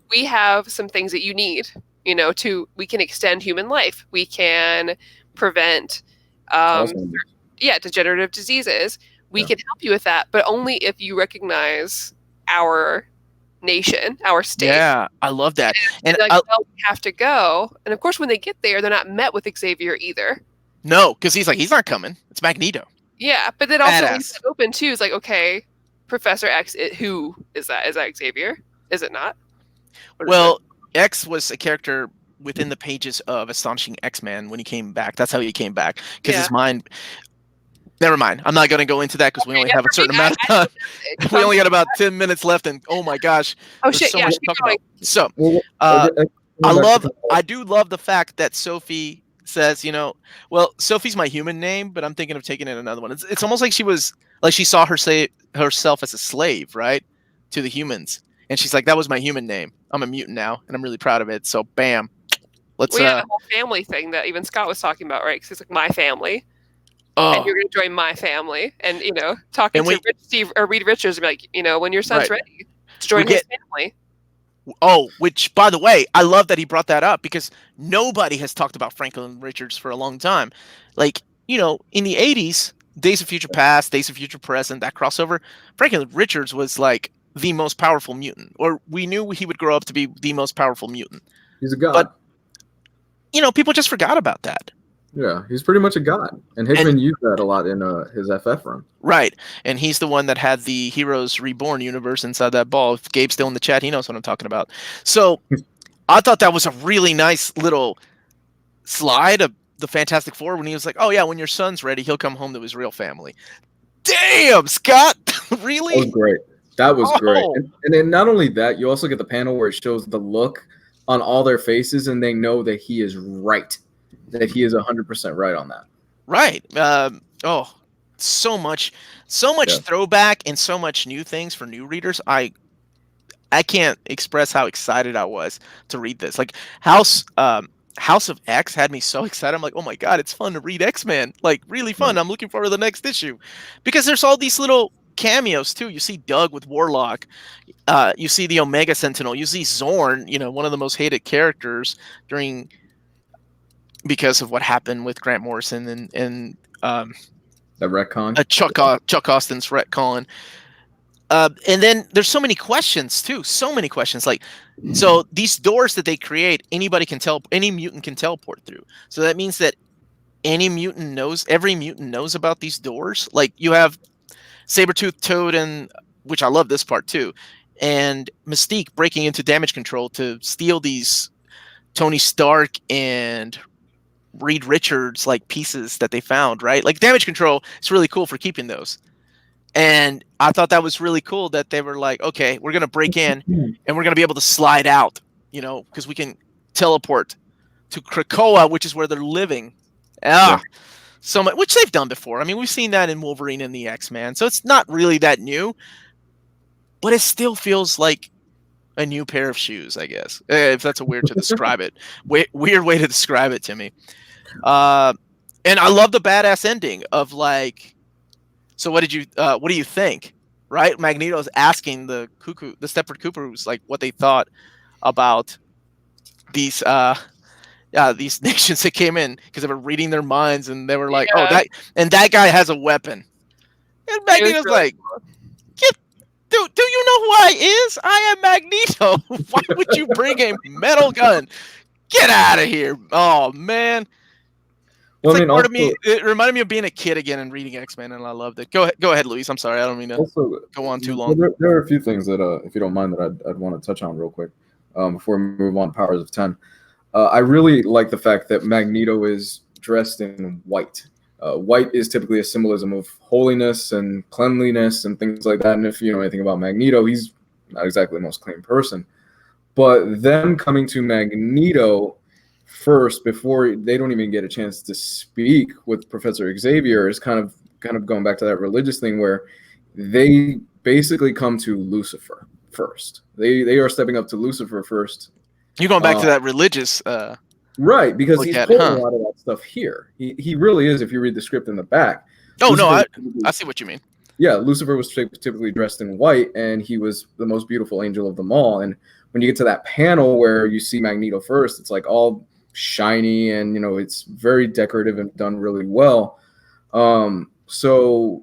S2: we have some things that you need, we can extend human life. We can prevent degenerative diseases. We can help you with that, but only if you recognize our nation, our state.
S1: Yeah, I love that.
S2: And we have to go. And of course, when they get there, they're not met with Xavier either.
S1: No, because he's not coming. It's Magneto.
S2: Yeah, but then also leaves it open too. It's like, okay, Professor X, who is that? Is that Xavier? Is it not?
S1: Well, X was a character within the pages of Astonishing X-Men when he came back. That's how he came back, because his mind. Never mind. I'm not going to go into that because we only have a certain amount of time. We only got about 10 minutes left, and oh my gosh,
S2: shit!
S1: So much to talk about. So, I do love the fact that Sophie says, Sophie's my human name, but I'm thinking of taking in another one. It's almost like she saw herself as a slave, right, to the humans, and she's like, that was my human name. I'm a mutant now, and I'm really proud of it. So, bam. Let's.
S2: The whole family thing that even Scott was talking about, right? Because it's like my family.
S1: Oh.
S2: And you're going to join my family, and talking to Reed Richards, and be like, when your son's ready to join his family.
S1: Oh, which by the way, I love that he brought that up because nobody has talked about Franklin Richards for a long time. Like, in the 80s, Days of Future Past, Days of Future Present, that crossover, Franklin Richards was like the most powerful mutant, or we knew he would grow up to be the most powerful mutant.
S3: He's a god.
S1: But people just forgot about that.
S3: Yeah, he's pretty much a god. And Hickman used that a lot in his FF run.
S1: Right. And he's the one that had the Heroes Reborn universe inside that ball. If Gabe's still in the chat, he knows what I'm talking about. So I thought that was a really nice little slide of the Fantastic Four when he was like, oh, yeah, when your son's ready, he'll come home to his real family. Damn, Scott. Really?
S3: That was great. That was great.
S1: Oh,
S3: And then not only that, you also get the panel where it shows the look on all their faces, and they know that he is right, that he is 100% right on that.
S1: right. Oh, so much
S3: Yeah.
S1: throwback and so much new things for new readers. I can't express how excited I was to read this. Like House of X had me so excited. I'm like, oh my god, it's fun to read X-Men. Like really fun.
S3: Right.
S1: I'm looking forward to the next issue because there's all these little cameos too. You see Doug with Warlock. You see the Omega Sentinel. You see Zorn. You know, one of the most hated characters during because of what happened with Grant Morrison and
S3: The retcon.
S1: Chuck Austin's retcon. And then there's so many questions too. So many questions. Like, so these doors that they create, any mutant can teleport through. So that means that every mutant knows about these doors. Like you have Sabretooth, Toad, and which I love this part too, and Mystique breaking into damage control to steal these Tony Stark and Reed Richards like pieces that they found, right? Like damage control is really cool for keeping those. And I thought that was really cool that they were like, okay, we're going to break in and we're going to be able to slide out, you know, because we can teleport to Krakoa, which is where they're living.
S3: Yeah.
S1: So much, which they've done before. I mean, we've seen that in Wolverine and the X-Men, so it's not really that new, but it still feels like a new pair of shoes, I guess, if that's a weird to describe it. Weird way to describe it to me. And I love the badass ending of like, so what do you think? Right? Magneto's asking the Stepford Cuckoos like what they thought about these these nations that came in because they were reading their minds and they were like, oh, that guy has a weapon. And Magneto's
S2: really
S1: like, do you know who I is? I am Magneto. Why would you bring a metal gun? Get out of here. Oh man.
S3: Well,
S1: It's like part of me. It reminded me of being a kid again and reading X-Men, and I loved it. Go ahead, Luis. I'm sorry, I don't mean to go on too long.
S3: There are a few things that, if you don't mind, that I'd want to touch on real quick before we move on to Powers of 10. I really like the fact that Magneto is dressed in white. White is typically a symbolism of holiness and cleanliness and things like that. And if you know anything about Magneto, he's not exactly the most clean person. But them coming to Magneto first before they don't even get a chance to speak with Professor Xavier is kind of going back to that religious thing where they basically come to Lucifer first. They are stepping up to Lucifer first.
S1: You're going back to that religious
S3: right, because he's pulling
S1: huh?
S3: a lot of that stuff here. He really is, if you read the script in the back.
S1: Oh,
S3: Lucifer,
S1: no, I see what you mean.
S3: Yeah, Lucifer was typically dressed in white, and he was the most beautiful angel of them all. And when you get to that panel where you see Magneto first, it's like all shiny and, you know, it's very decorative and done really well. So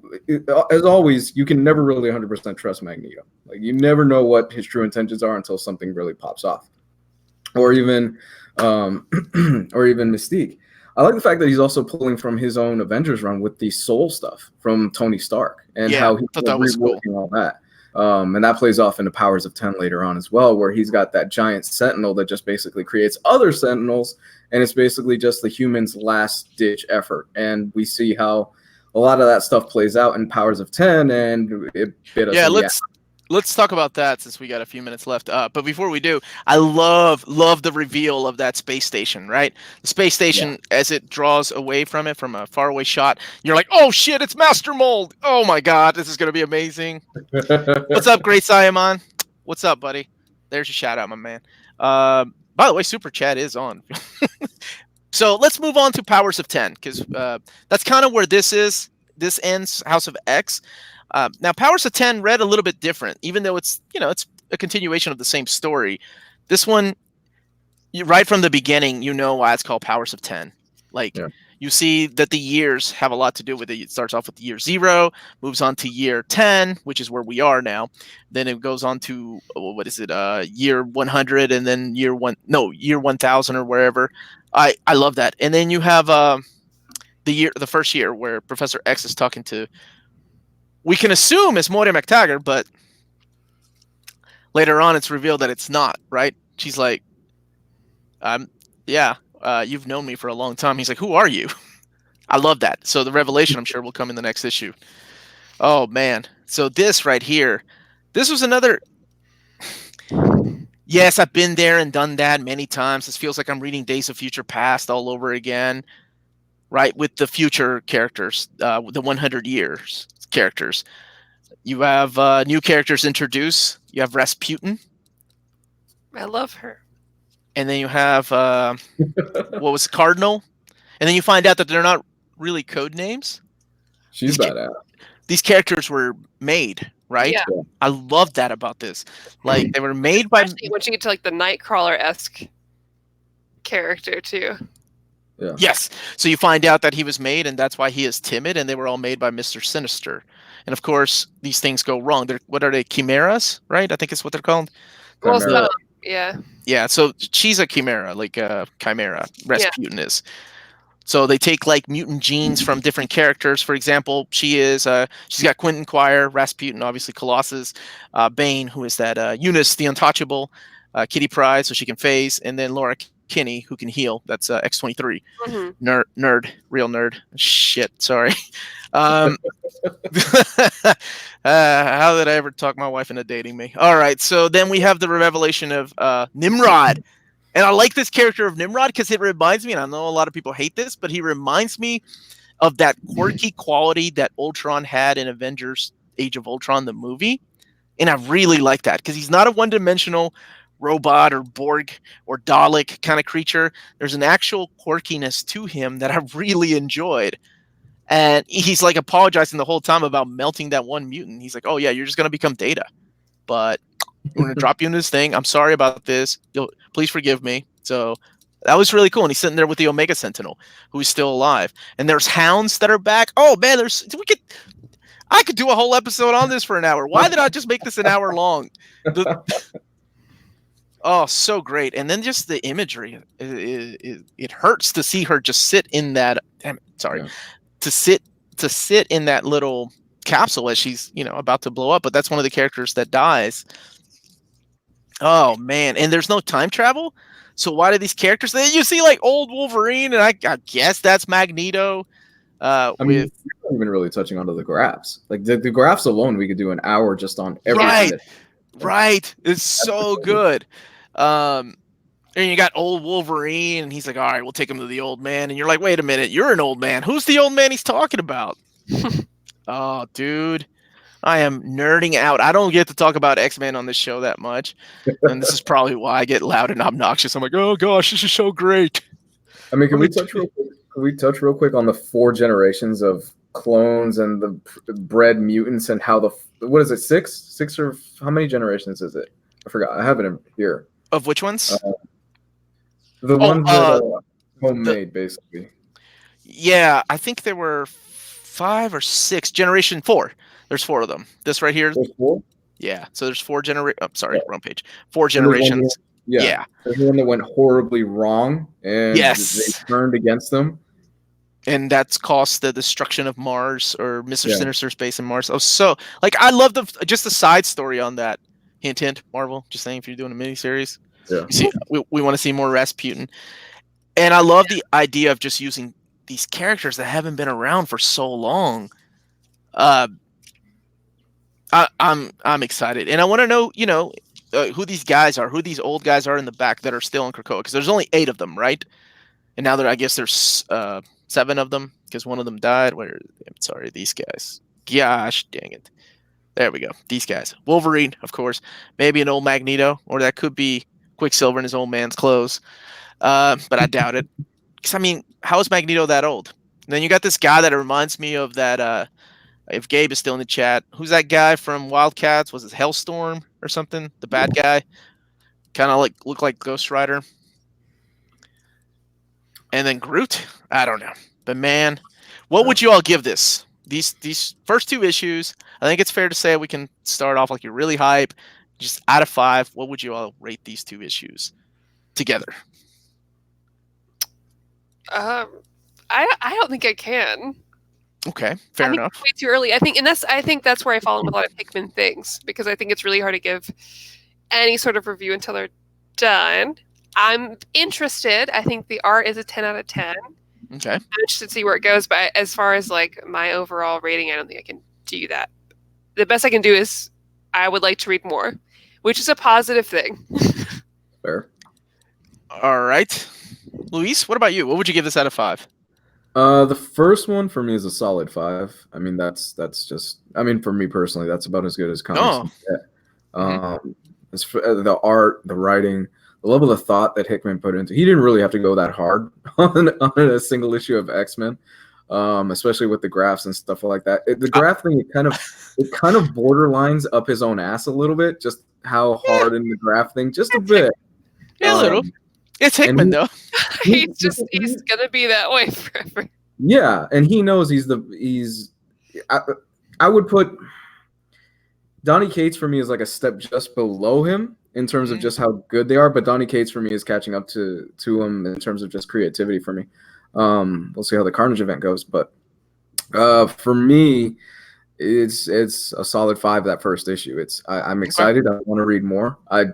S3: as always, you can never really 100% trust Magneto. Like you never know what his true intentions are until something really pops off, or even Mystique. I like the fact that he's also pulling from his own Avengers run with the soul stuff from Tony Stark and how he's reworking all that. And that plays off into Powers of 10 later on as well, where he's got that giant sentinel that just basically creates other sentinels, and it's basically just the humans' last-ditch effort. And we see how a lot of that stuff plays out in Powers of 10, and it bit us.
S1: Yeah, let's talk about that since we got a few minutes left. But before we do, I love the reveal of that space station, right? The space station, as it draws away from it from a faraway shot, you're like, oh shit, it's Master Mold. Oh my god, this is going to be amazing. What's up, Great Siamon? What's up, buddy? There's your shout out, my man. By the way, Super Chat is on. So let's move on to Powers of 10, because that's kind of where this is. This ends House of X. Now, Powers of 10 read a little bit different, even though it's a continuation of the same story. This one, right from the beginning, you know why it's called Powers of 10. Like, you see that the years have a lot to do with it. It starts off with year 0, moves on to year 10, which is where we are now. Then it goes on to, year 100, and then year 1000 or wherever. I love that. And then you have the first year where Professor X is talking to, we can assume it's Moira McTaggart, but later on it's revealed that it's not, right? She's like, you've known me for a long time. He's like, who are you? I love that. So the revelation, I'm sure, will come in the next issue. Oh, man. So this right here, This was another. Yes, I've been there and done that many times. This feels like I'm reading Days of Future Past all over again, right? With the future characters, the 100 years characters. You have new characters introduced. You have Rasputin,
S2: I love her.
S1: and then you have what was Cardinal, and then you find out that they're not really code names.
S3: She's badass.
S1: These characters were made, right?
S2: Yeah.
S1: I love that about this. Like they were made by.
S2: Especially once you get to like the Nightcrawler-esque character too.
S3: Yeah.
S1: Yes. So you find out that he was made, and that's why he is timid, and they were all made by Mr. Sinister. And of course, these things go wrong. What are they? Chimeras, right? I think it's what they're called.
S2: Well,
S3: Chimera.
S2: yeah.
S1: Yeah. So she's a chimera, like a chimera. Rasputin is. So they take like mutant genes from different characters. For example, she's got Quentin Quire, Rasputin, obviously Colossus, Bane, who is that Eunice, the Untouchable, Kitty Pryde, so she can phase, and then Laura Kinney, who can heal. That's X-23.
S2: Mm-hmm.
S1: Real nerd. Shit, sorry. How did I ever talk my wife into dating me? All right, so then we have the revelation of Nimrod. And I like this character of Nimrod because it reminds me, and I know a lot of people hate this, but he reminds me of that quirky quality that Ultron had in Avengers Age of Ultron, the movie. And I really like that because he's not a one-dimensional robot or Borg or Dalek kind of creature. There's an actual quirkiness to him that I really enjoyed. And he's like apologizing the whole time about melting that one mutant. He's like, oh yeah, you're just going to become Data. But we're going to drop you in this thing. I'm sorry about this. Please forgive me. So that was really cool. And he's sitting there with the Omega Sentinel, who's still alive. And there's hounds that are back. Oh man, I could do a whole episode on this for an hour. Why did I just make this an hour long? Oh, so great. And then just the imagery. It hurts to see her just sit in that. Sorry. Yeah. To sit in that little capsule as she's about to blow up, but that's one of the characters that dies. Oh man, and there's no time travel, so why do these characters? You see like old Wolverine, and I guess that's Magneto.
S3: I mean, you're not even really touching onto the graphs. Like the graphs alone, we could do an hour just on everything.
S1: Right. It's so good. And you got old Wolverine, and he's like, all right, we'll take him to the old man. And you're like, wait a minute, you're an old man. Who's the old man he's talking about? Oh, dude, I am nerding out. I don't get to talk about X-Men on this show that much. And this is probably why I get loud and obnoxious. I'm like, oh, gosh, this is so great.
S3: I mean, can we touch real quick on the 4 generations of clones and the bred mutants and how what is it, 6 or how many generations is it? I forgot. I have it in here.
S1: Of which ones?
S3: The ones that are homemade, basically.
S1: Yeah, I think there were 5 or 6. Generation 4. There's 4 of them. This right here.
S3: There's 4?
S1: Yeah. So there's 4 wrong page. 4 generations. Yeah.
S3: There's one that went horribly wrong, and they turned against them.
S1: And that's caused the destruction of Mars or Mr. Sinister's base in Mars. Oh, so I love just the side story on that. Hint, Marvel. Just saying, if you're doing a miniseries, we want to see more Rasputin. And I love the idea of just using these characters that haven't been around for so long. I'm excited, and I want to know, who these guys are, who these old guys are in the back that are still in Krakoa, because there's only 8 of them, right? And now I guess there's 7 of them because one of them died. Sorry, these guys. Gosh, dang it. There we go. These guys. Wolverine, of course. Maybe an old Magneto, or that could be Quicksilver in his old man's clothes. But I doubt it. Because, I mean, how is Magneto that old? And then you got this guy that reminds me of that, if Gabe is still in the chat, who's that guy from Wildcats? Was it Hellstorm or something? The bad guy? Kind of looked like Ghost Rider. And then Groot? I don't know. But man, what would you all give this? These first 2 issues, I think it's fair to say we can start off like you're really hype. Just out of 5, what would you all rate these 2 issues together?
S2: I don't think I can.
S1: Okay, fair enough.
S2: It's way too early. I think that's where I fall in with a lot of Hickman things, because I think it's really hard to give any sort of review until they're done. I'm interested. I think the art is a 10 out of 10.
S1: Okay.
S2: I'm interested to see where it goes, but as far as like my overall rating, I don't think I can do that. The best I can do is I would like to read more, which is a positive thing.
S3: Fair.
S1: All right. Luis, what about you? What would you give this out of 5?
S3: The first one for me is a solid 5. I mean, that's just. I mean, for me personally, that's about as good as comics
S1: Oh.
S3: can get. As for the art, the writing, the level of thought that Hickman put into. He didn't really have to go that hard on a single issue of X-Men, especially with the graphs and stuff like that. The graph thing, it kind of borderlines up his own ass a little bit. Just how hard in the graph thing, just a bit.
S1: Yeah, a little. It's Hickman, though.
S2: he's gonna be that way forever.
S3: Yeah, and he knows I would put Donny Cates for me is like a step just below him in terms of just how good they are, but Donny Cates for me is catching up to him in terms of just creativity for me. We'll see how the Carnage event goes, but for me, it's a solid 5 that first issue. I'm excited. I want to read more. I'm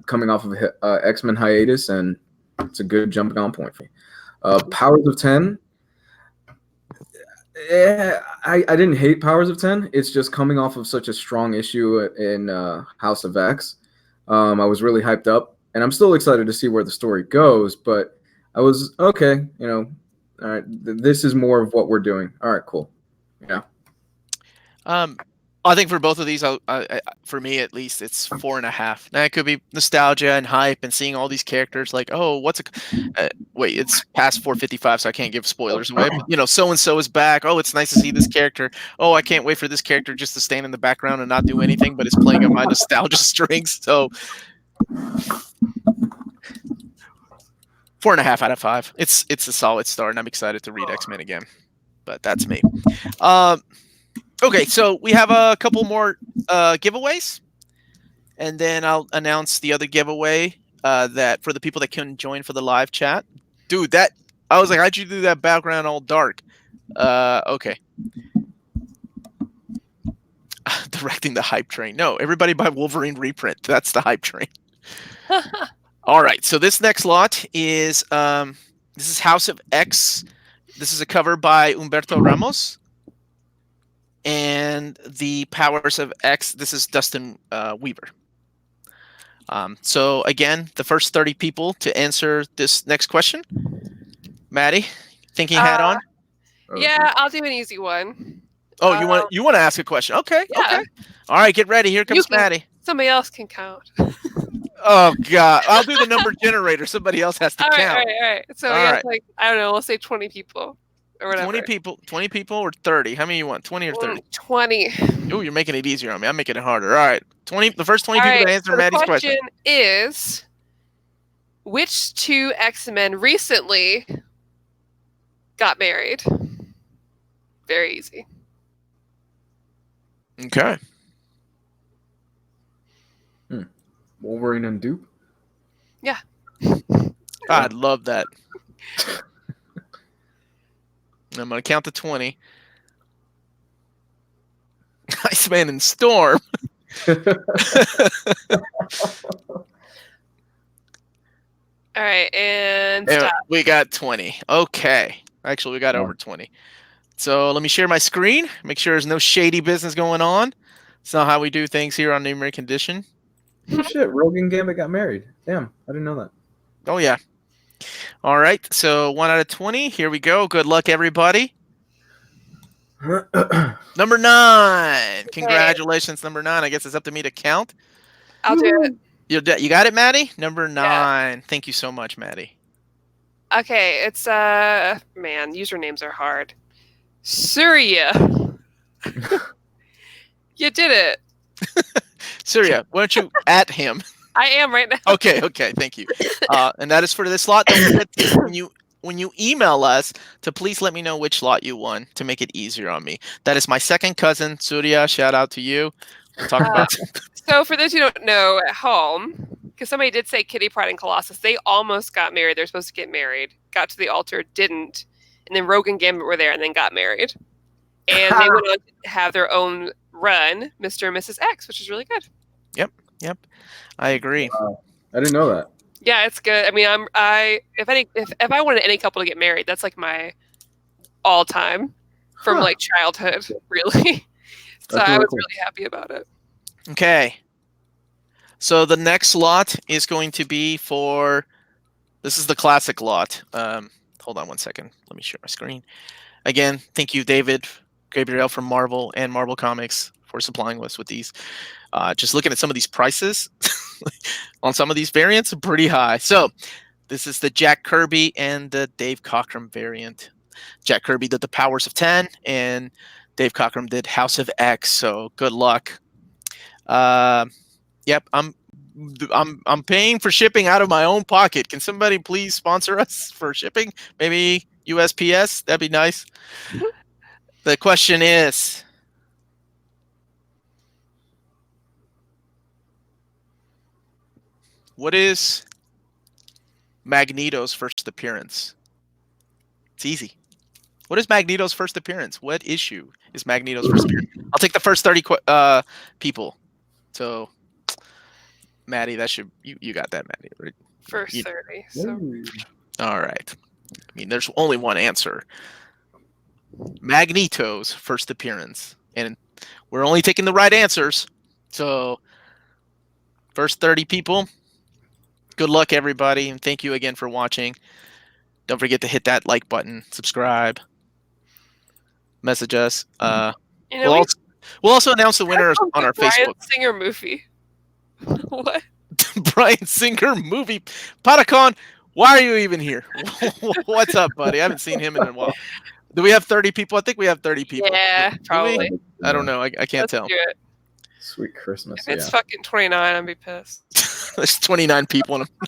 S3: coming off of X-Men hiatus, and it's a good jumping on point for me. Powers of 10. Yeah, I didn't hate Powers of 10. It's just coming off of such a strong issue in House of X. I was really hyped up, and I'm still excited to see where the story goes. But I was okay. All right, this is more of what we're doing. All right, cool. Yeah.
S1: I think for both of these, for me at least, it's 4.5. Now it could be nostalgia and hype and seeing all these characters. Like, oh, wait, it's past 4:55, so I can't give spoilers away. But, so and so is back. Oh, it's nice to see this character. Oh, I can't wait for this character just to stand in the background and not do anything, but it's playing on my nostalgia strings. So 4.5 out of 5. It's a solid start, and I'm excited to read X-Men again. But that's me. Okay, so we have a couple more giveaways, and then I'll announce the other giveaway that for the people that couldn't join for the live chat. Dude, I was like, how'd you do that background all dark? Okay. Directing the hype train. No, everybody buy Wolverine reprint. That's the hype train. All right, so this next lot is this is House of X. This is a cover by Humberto Ramos. And the Powers of X, this is Dustin Weaver. So again, the first 30 people to answer this next question. Maddie, thinking hat on?
S2: Yeah, I'll do an easy one.
S1: Oh, you want to ask a question? Okay,
S2: yeah.
S1: Okay. All right, get ready. Here comes Maddie.
S2: Somebody else can count.
S1: Oh God, I'll do the number generator. Somebody else has to count.
S2: All right. So we have like, I don't know, let's say 20 people. Or whatever.
S1: 20 people or 30? How many you want? 20 or 30?
S2: 20.
S1: Oh, you're making it easier on me. I'm making it harder. All right. The first 20 people to answer Maddie's question.
S2: The question is, which 2 X-Men recently got married? Very easy.
S1: Okay.
S3: Wolverine and Dupe?
S2: Yeah.
S1: I'd love that. I'm going to count to 20. Iceman and Storm.
S2: All right, and
S1: we got 20. Okay. Actually, we got over 20. So let me share my screen. Make sure there's no shady business going on. It's not how we do things here on New American Edition.
S3: Oh, shit. Rogue and Gambit got married. Damn, I didn't know that.
S1: Oh, yeah. All right, so 1 out of 20. Here we go. Good luck, everybody. Number 9. Congratulations, number 9. I guess it's up to me to count.
S2: I'll do it.
S1: You got it, Maddie? Number 9. Yeah. Thank you so much, Maddie.
S2: Okay, it's man, usernames are hard. Surya. You did it.
S1: Surya, why don't you at him?
S2: I am right now.
S1: Okay, thank you. And that is for this lot. Don't forget when you email us to please let me know which lot you won to make it easier on me. That is my second cousin, Surya. Shout out to you. We'll talk about
S2: So for those who don't know at home, because somebody did say Kitty Pryde and Colossus, they almost got married. They're supposed to get married. Got to the altar, didn't. And then Rogue and Gambit were there and then got married. And they went on to have their own run, Mr. and Mrs. X, which is really good.
S1: Yep. I agree.
S3: I didn't know that.
S2: Yeah, it's good. I mean, if I wanted any couple to get married, that's like my all time from like childhood, really. So I was really happy about it.
S1: Okay. So the next lot is going to be for. This is the classic lot. Hold on one second. Let me share my screen. Again, thank you, David Gabriel from Marvel and Marvel Comics for supplying us with these. Just looking at some of these prices on some of these variants, are pretty high. So this is the Jack Kirby and the Dave Cockrum variant. Jack Kirby did the Powers of 10, and Dave Cockrum did House of X. So good luck. Yep, I'm paying for shipping out of my own pocket. Can somebody please sponsor us for shipping? Maybe USPS? That'd be nice. The question is, what is Magneto's first appearance? It's easy. What is Magneto's first appearance? What issue is Magneto's first appearance? I'll take the first 30 people. So, Maddie, that should you got that, Maddie, right?
S2: First 30. So.
S1: All right. I mean, there's only one answer. Magneto's first appearance, and we're only taking the right answers. So, first 30 people. Good luck, everybody, and thank you again for watching. Don't forget to hit that like button, subscribe, message us. We'll also announce the winner on our Facebook.
S2: Bryan Singer movie. What?
S1: Bryan Singer movie. Patacon, why are you even here? What's up, buddy? I haven't seen him in a while. Do we have 30 people? I think we have 30 people.
S2: Yeah, probably.
S1: I don't know. I can't tell.
S2: Do it.
S3: Sweet Christmas.
S2: If it's fucking 29, I'd be pissed.
S1: There's 29 people in them.
S2: No,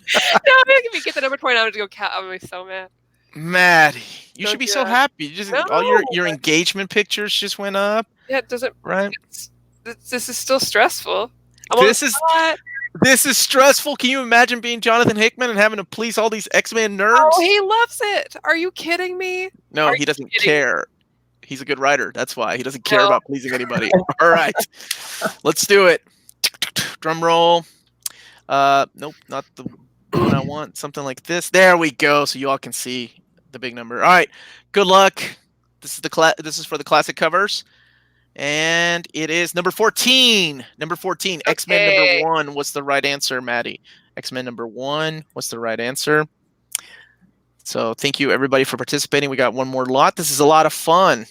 S2: if you get the number 29, I'm gonna go count. I'm gonna be so mad.
S1: Maddie, you
S2: Don't
S1: should be
S2: do
S1: so
S2: that.
S1: happy. You just all your engagement pictures just went up.
S2: Yeah, it doesn't.
S1: Right.
S2: This is still stressful.
S1: This is stressful. Can you imagine being Jonathan Hickman and having to please all these X-Men nerds?
S2: Oh, he loves it. Are you kidding me?
S1: No, he doesn't care. He's a good writer. That's why he doesn't care about pleasing anybody. All right, let's do it. Drum roll. Nope, not the one I want. Something like this. There we go. So you all can see the big number. All right. Good luck. This is for the classic covers. And it is number 14. Number 14. Okay. X-Men number 1 was the right answer, Maddie. X-Men number 1 was the right answer. So thank you, everybody, for participating. We got one more lot. This is a lot of fun.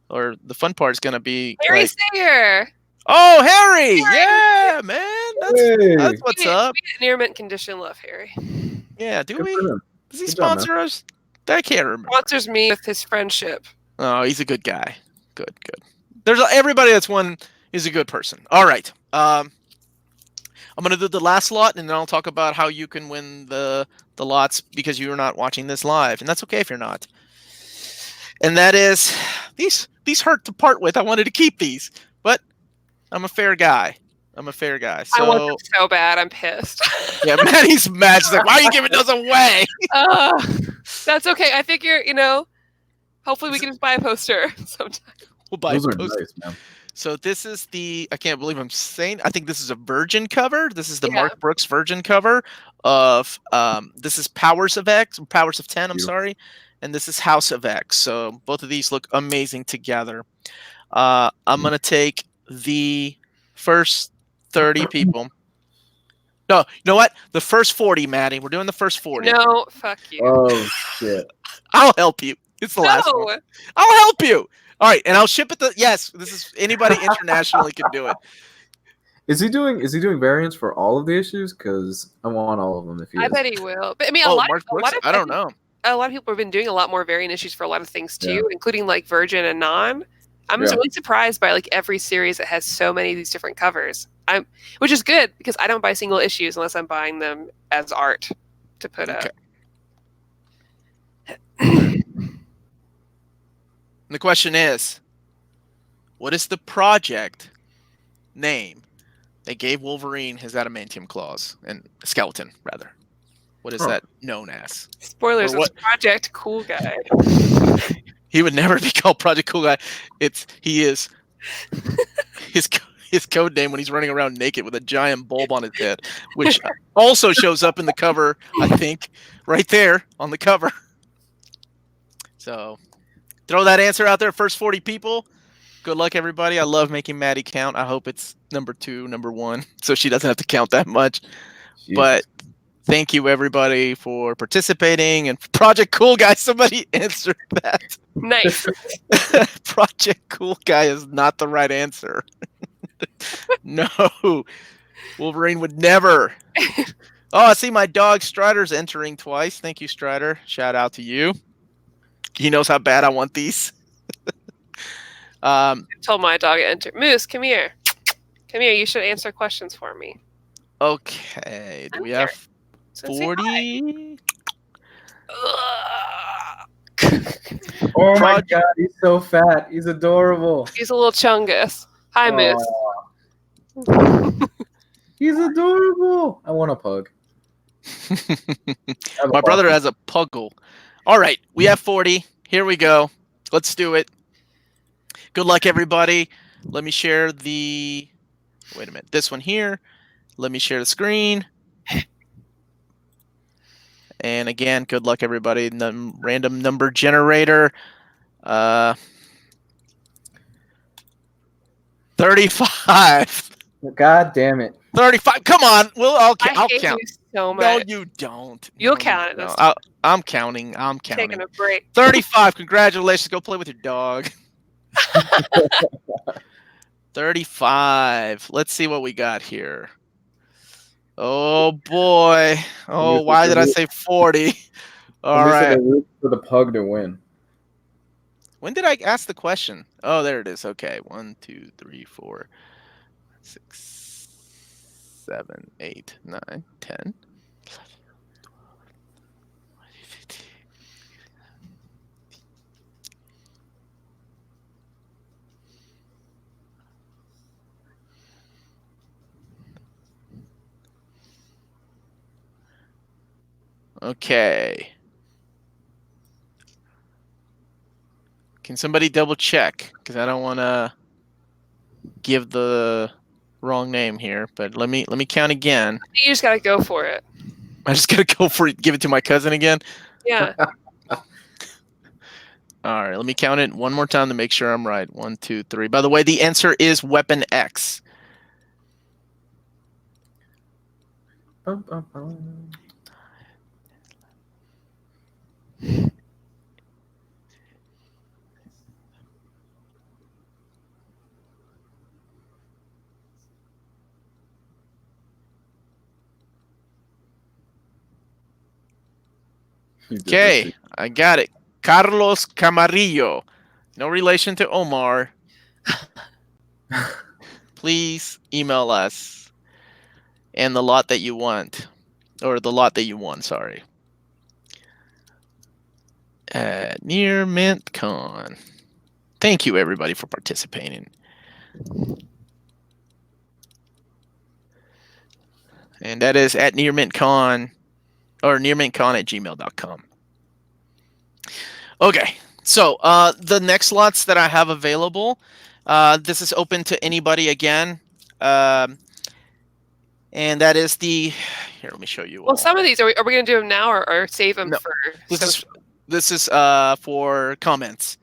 S1: Or the fun part is going to be...
S2: Harry Singer!
S1: Oh, Harry! Yeah, man. That's what's up.
S2: We at Near Mint Condition love Harry.
S1: Yeah, do we? Does he sponsor us? I can't remember.
S2: Sponsors me with his friendship.
S1: Oh, he's a good guy. Good. There's everybody that's won is a good person. All right. I'm going to do the last lot, and then I'll talk about how you can win the lots because you're not watching this live, and that's okay if you're not. And that is, these hurt to part with. I wanted to keep these, but I'm a fair guy. So,
S2: I want them so bad. I'm pissed.
S1: Yeah, Maddie's mad. She's like, why are you giving those away?
S2: That's okay. I figure, hopefully we can just buy a poster sometime.
S1: We'll buy a poster. Nice, man. So this is I can't believe I'm saying, I think this is a Virgin cover. This is the Mark Brooks Virgin cover of, this is Powers of 10, I'm sorry. And this is House of X. So both of these look amazing together. I'm going to take the first 30 people. No, you know what? The first 40, Maddie. We're doing the first 40.
S2: No, fuck you.
S3: Oh, shit.
S1: I'll help you. It's the last one. I'll help you. All right, and I'll ship it yes, this is anybody internationally can do it.
S3: Is he doing variants for all of the issues? Because I want all of them if he
S2: I bet he will. But I mean,
S1: Mark Brooks? I don't know.
S2: A lot of people have been doing a lot more variant issues for a lot of things too, including like Virgin and Non. I'm really surprised by like every series that has so many of these different covers. Which is good because I don't buy single issues unless I'm buying them as art to put up.
S1: And the question is, what is the project name they gave Wolverine his adamantium claws and skeleton rather? What is that known as?
S2: Spoilers. It's Project Cool Guy.
S1: He would never be called Project Cool Guy. He is his code name when he's running around naked with a giant bulb on his head, which also shows up in the cover, I think, right there on the cover. So throw that answer out there. First 40 people. Good luck, everybody. I love making Maddie count. I hope it's number 2, number 1, so she doesn't have to count that much.
S3: Jesus.
S1: But thank you, everybody, for participating. And Project Cool Guy, somebody answered that.
S2: Nice.
S1: Project Cool Guy is not the right answer. No. Wolverine would never. Oh, I see my dog Strider's entering twice. Thank you, Strider. Shout out to you. He knows how bad I want these.
S2: I told my dog to enter. Moose, come here. Come here. You should answer questions for me.
S1: Okay. Do we have 40?
S3: Oh my god, he's so fat. He's adorable.
S2: He's a little chungus. Hi, Moose.
S3: He's adorable. I want a pug.
S1: My brother has a puggle. All right, we have 40. Here we go. Let's do it. Good luck, everybody. Let me share the... Wait a minute. This one here. Let me share the screen. And again, good luck, everybody. Random number generator. 35.
S3: God damn it.
S1: 35. Come on. I'll count.
S2: You so much.
S1: No, you don't.
S2: You'll
S1: No,
S2: count it.
S1: No. I'm counting. I'm counting.
S2: Taking a break.
S1: 35. Congratulations. Go play with your dog. 35. Let's see what we got here. Oh boy. Oh, why did I say 40? All right.
S3: For the pug to win.
S1: When did I ask the question? Oh, there it is. Okay. 1, 2, 3, 4, 6, 7, 8, 9, 10. Okay. Can somebody double check? Because I don't want to give the wrong name here. But let me count again.
S2: You just gotta go for it.
S1: I just gotta go for it. Give it to my cousin again.
S2: Yeah.
S1: All right. Let me count it one more time to make sure I'm right. 1, 2, 3. By the way, the answer is Weapon X. Okay, I got it. Carlos Camarillo. No relation to Omar. Please email us. And the lot that you want. Or the lot that you won, sorry. Near MintCon. Thank you, everybody, for participating. And that is at Near MintCon. Or nearmintcon@gmail.com. Okay, so the next slots that I have available, this is open to anybody again. And that is the... Here, let me show you.
S2: Well, some of these, are we going to do them now or save them
S1: No,
S2: for...
S1: This is for comments,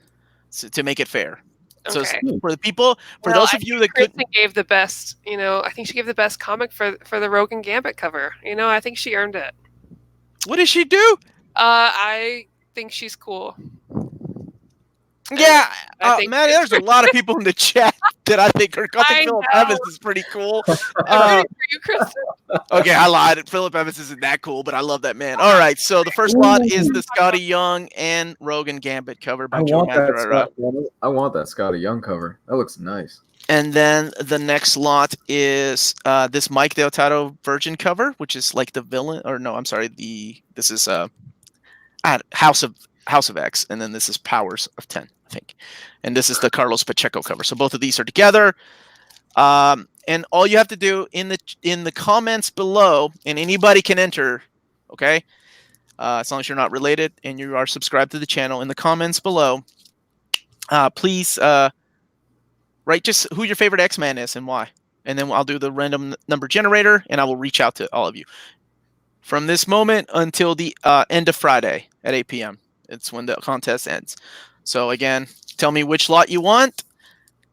S1: to make it fair.
S2: Okay.
S1: So for the people, those of you that
S2: Kristen gave the best, I think she gave the best comic for the Rogue and Gambit cover. I think she earned it.
S1: What did she do?
S2: I think she's cool.
S1: Yeah, Maddie, there's a lot of people in the chat that I think are. I think Philip Evans is pretty cool.
S2: For you, Kristen.
S1: Okay, I lied. Philip Evans isn't that cool, but I love that man. All right, so the first lot is the Scotty Young and Rogue and Gambit cover by Joe Madureira.
S3: I want that Scotty Young cover. That looks nice. And
S1: then the next lot is this Mike Deodato Virgin cover, which is like the villain. Or no, I'm sorry. This is House of X, and then this is Powers of 10, I think. And this is the Carlos Pacheco cover. So both of these are together. And all you have to do in the comments below, and anybody can enter, okay? As long as you're not related and you are subscribed to the channel, in the comments below, please write just who your favorite X-Man is and why. And then I'll do the random number generator, and I will reach out to all of you. From this moment until the end of Friday at 8 p.m. It's when the contest ends. So again, tell me which lot you want,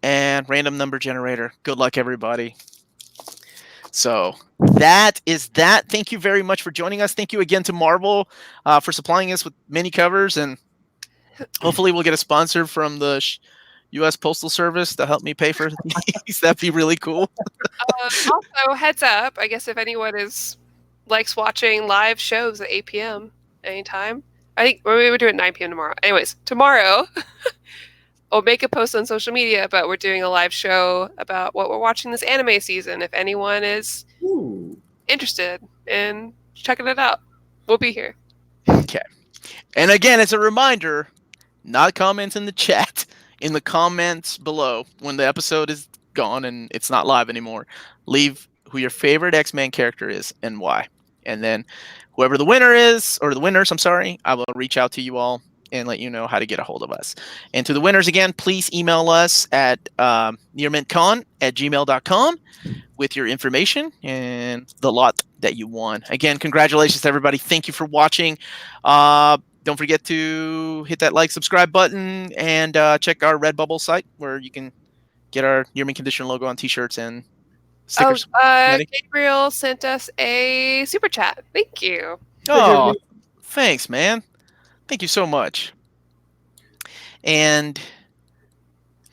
S1: and random number generator. Good luck, everybody. So that is that. Thank you very much for joining us. Thank you again to Marvel for supplying us with many covers, and hopefully we'll get a sponsor from the U.S. Postal Service to help me pay for these. That'd be really cool.
S2: Also, heads up, I guess if anyone likes watching live shows at 8 p.m. anytime, I think we would do it at 9 p.m. tomorrow. Anyways, tomorrow, I'll make a post on social media, but we're doing a live show about what we're watching this anime season. If anyone is interested in checking it out, we'll be here.
S1: Okay. And again, as a reminder, not comments in the chat, in the comments below when the episode is gone and it's not live anymore. Leave who your favorite X-Men character is and why. And then whoever the winner is, or the winners, I'm sorry, I will reach out to you all and let you know how to get a hold of us. And to the winners, again, please email us at nearmintcon@gmail.com with your information and the lot that you won. Again, congratulations to everybody. Thank you for watching. Don't forget to hit that like, subscribe button, and check our Redbubble site where you can get our Near Mint Condition logo on t-shirts and stickers.
S2: Gabriel sent us a super chat. Thank you.
S1: Oh, thanks, man. Thank you so much. And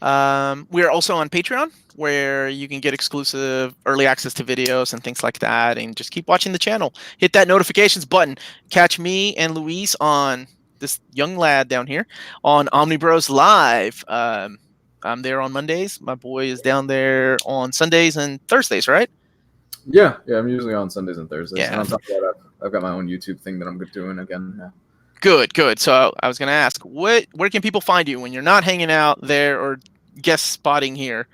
S1: we're also on Patreon, where you can get exclusive early access to videos and things like that, and just keep watching the channel. Hit that notifications button. Catch me and Luis on this young lad down here on Omnibros Live. I'm there on Mondays. My boy is down there on Sundays and Thursdays, right?
S3: Yeah, I'm usually on Sundays and Thursdays.
S1: Yeah.
S3: And on top of that, I've got my own YouTube thing that I'm doing again. Yeah.
S1: Good. So I was going to ask, where can people find you when you're not hanging out there or guest spotting here?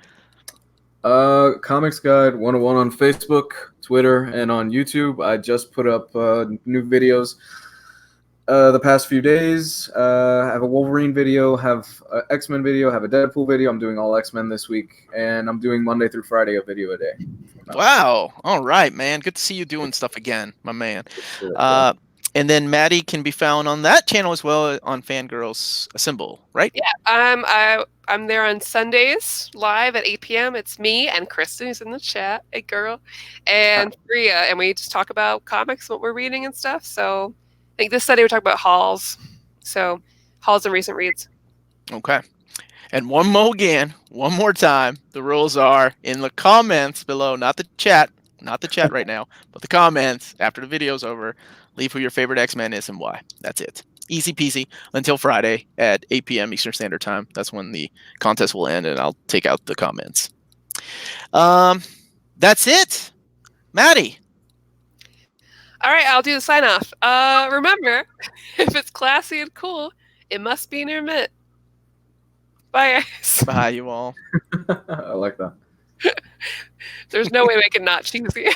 S3: Comics Guide 101 on Facebook, Twitter, and on YouTube. I just put up new videos the past few days. I have a Wolverine video, have an X-Men video, have a Deadpool video. I'm doing all X-Men this week, and I'm doing Monday through Friday a video a day.
S1: Wow. All right, man. Good to see you doing stuff again, my man. And then Maddie can be found on that channel as well on Fangirls Assemble, right?
S2: Yeah, I'm there on Sundays live at 8 p.m. It's me and Kristen, who's in the chat, a girl, and Priya, and we just talk about comics, what we're reading and stuff. So I think this Sunday we're talking about hauls. So hauls and recent reads.
S1: Okay. And one more time, the rules are in the comments below, not the chat right now, but the comments after the video's over. Leave who your favorite X-Men is and why. That's it. Easy peasy until Friday at 8 p.m. Eastern Standard Time. That's when the contest will end, and I'll take out the comments. That's it. Maddie.
S2: All right, I'll do the sign off. Remember, if it's classy and cool, it must be near mint. Bye, guys.
S1: Bye, you all.
S3: I like that.
S2: There's no way we can not cheesy.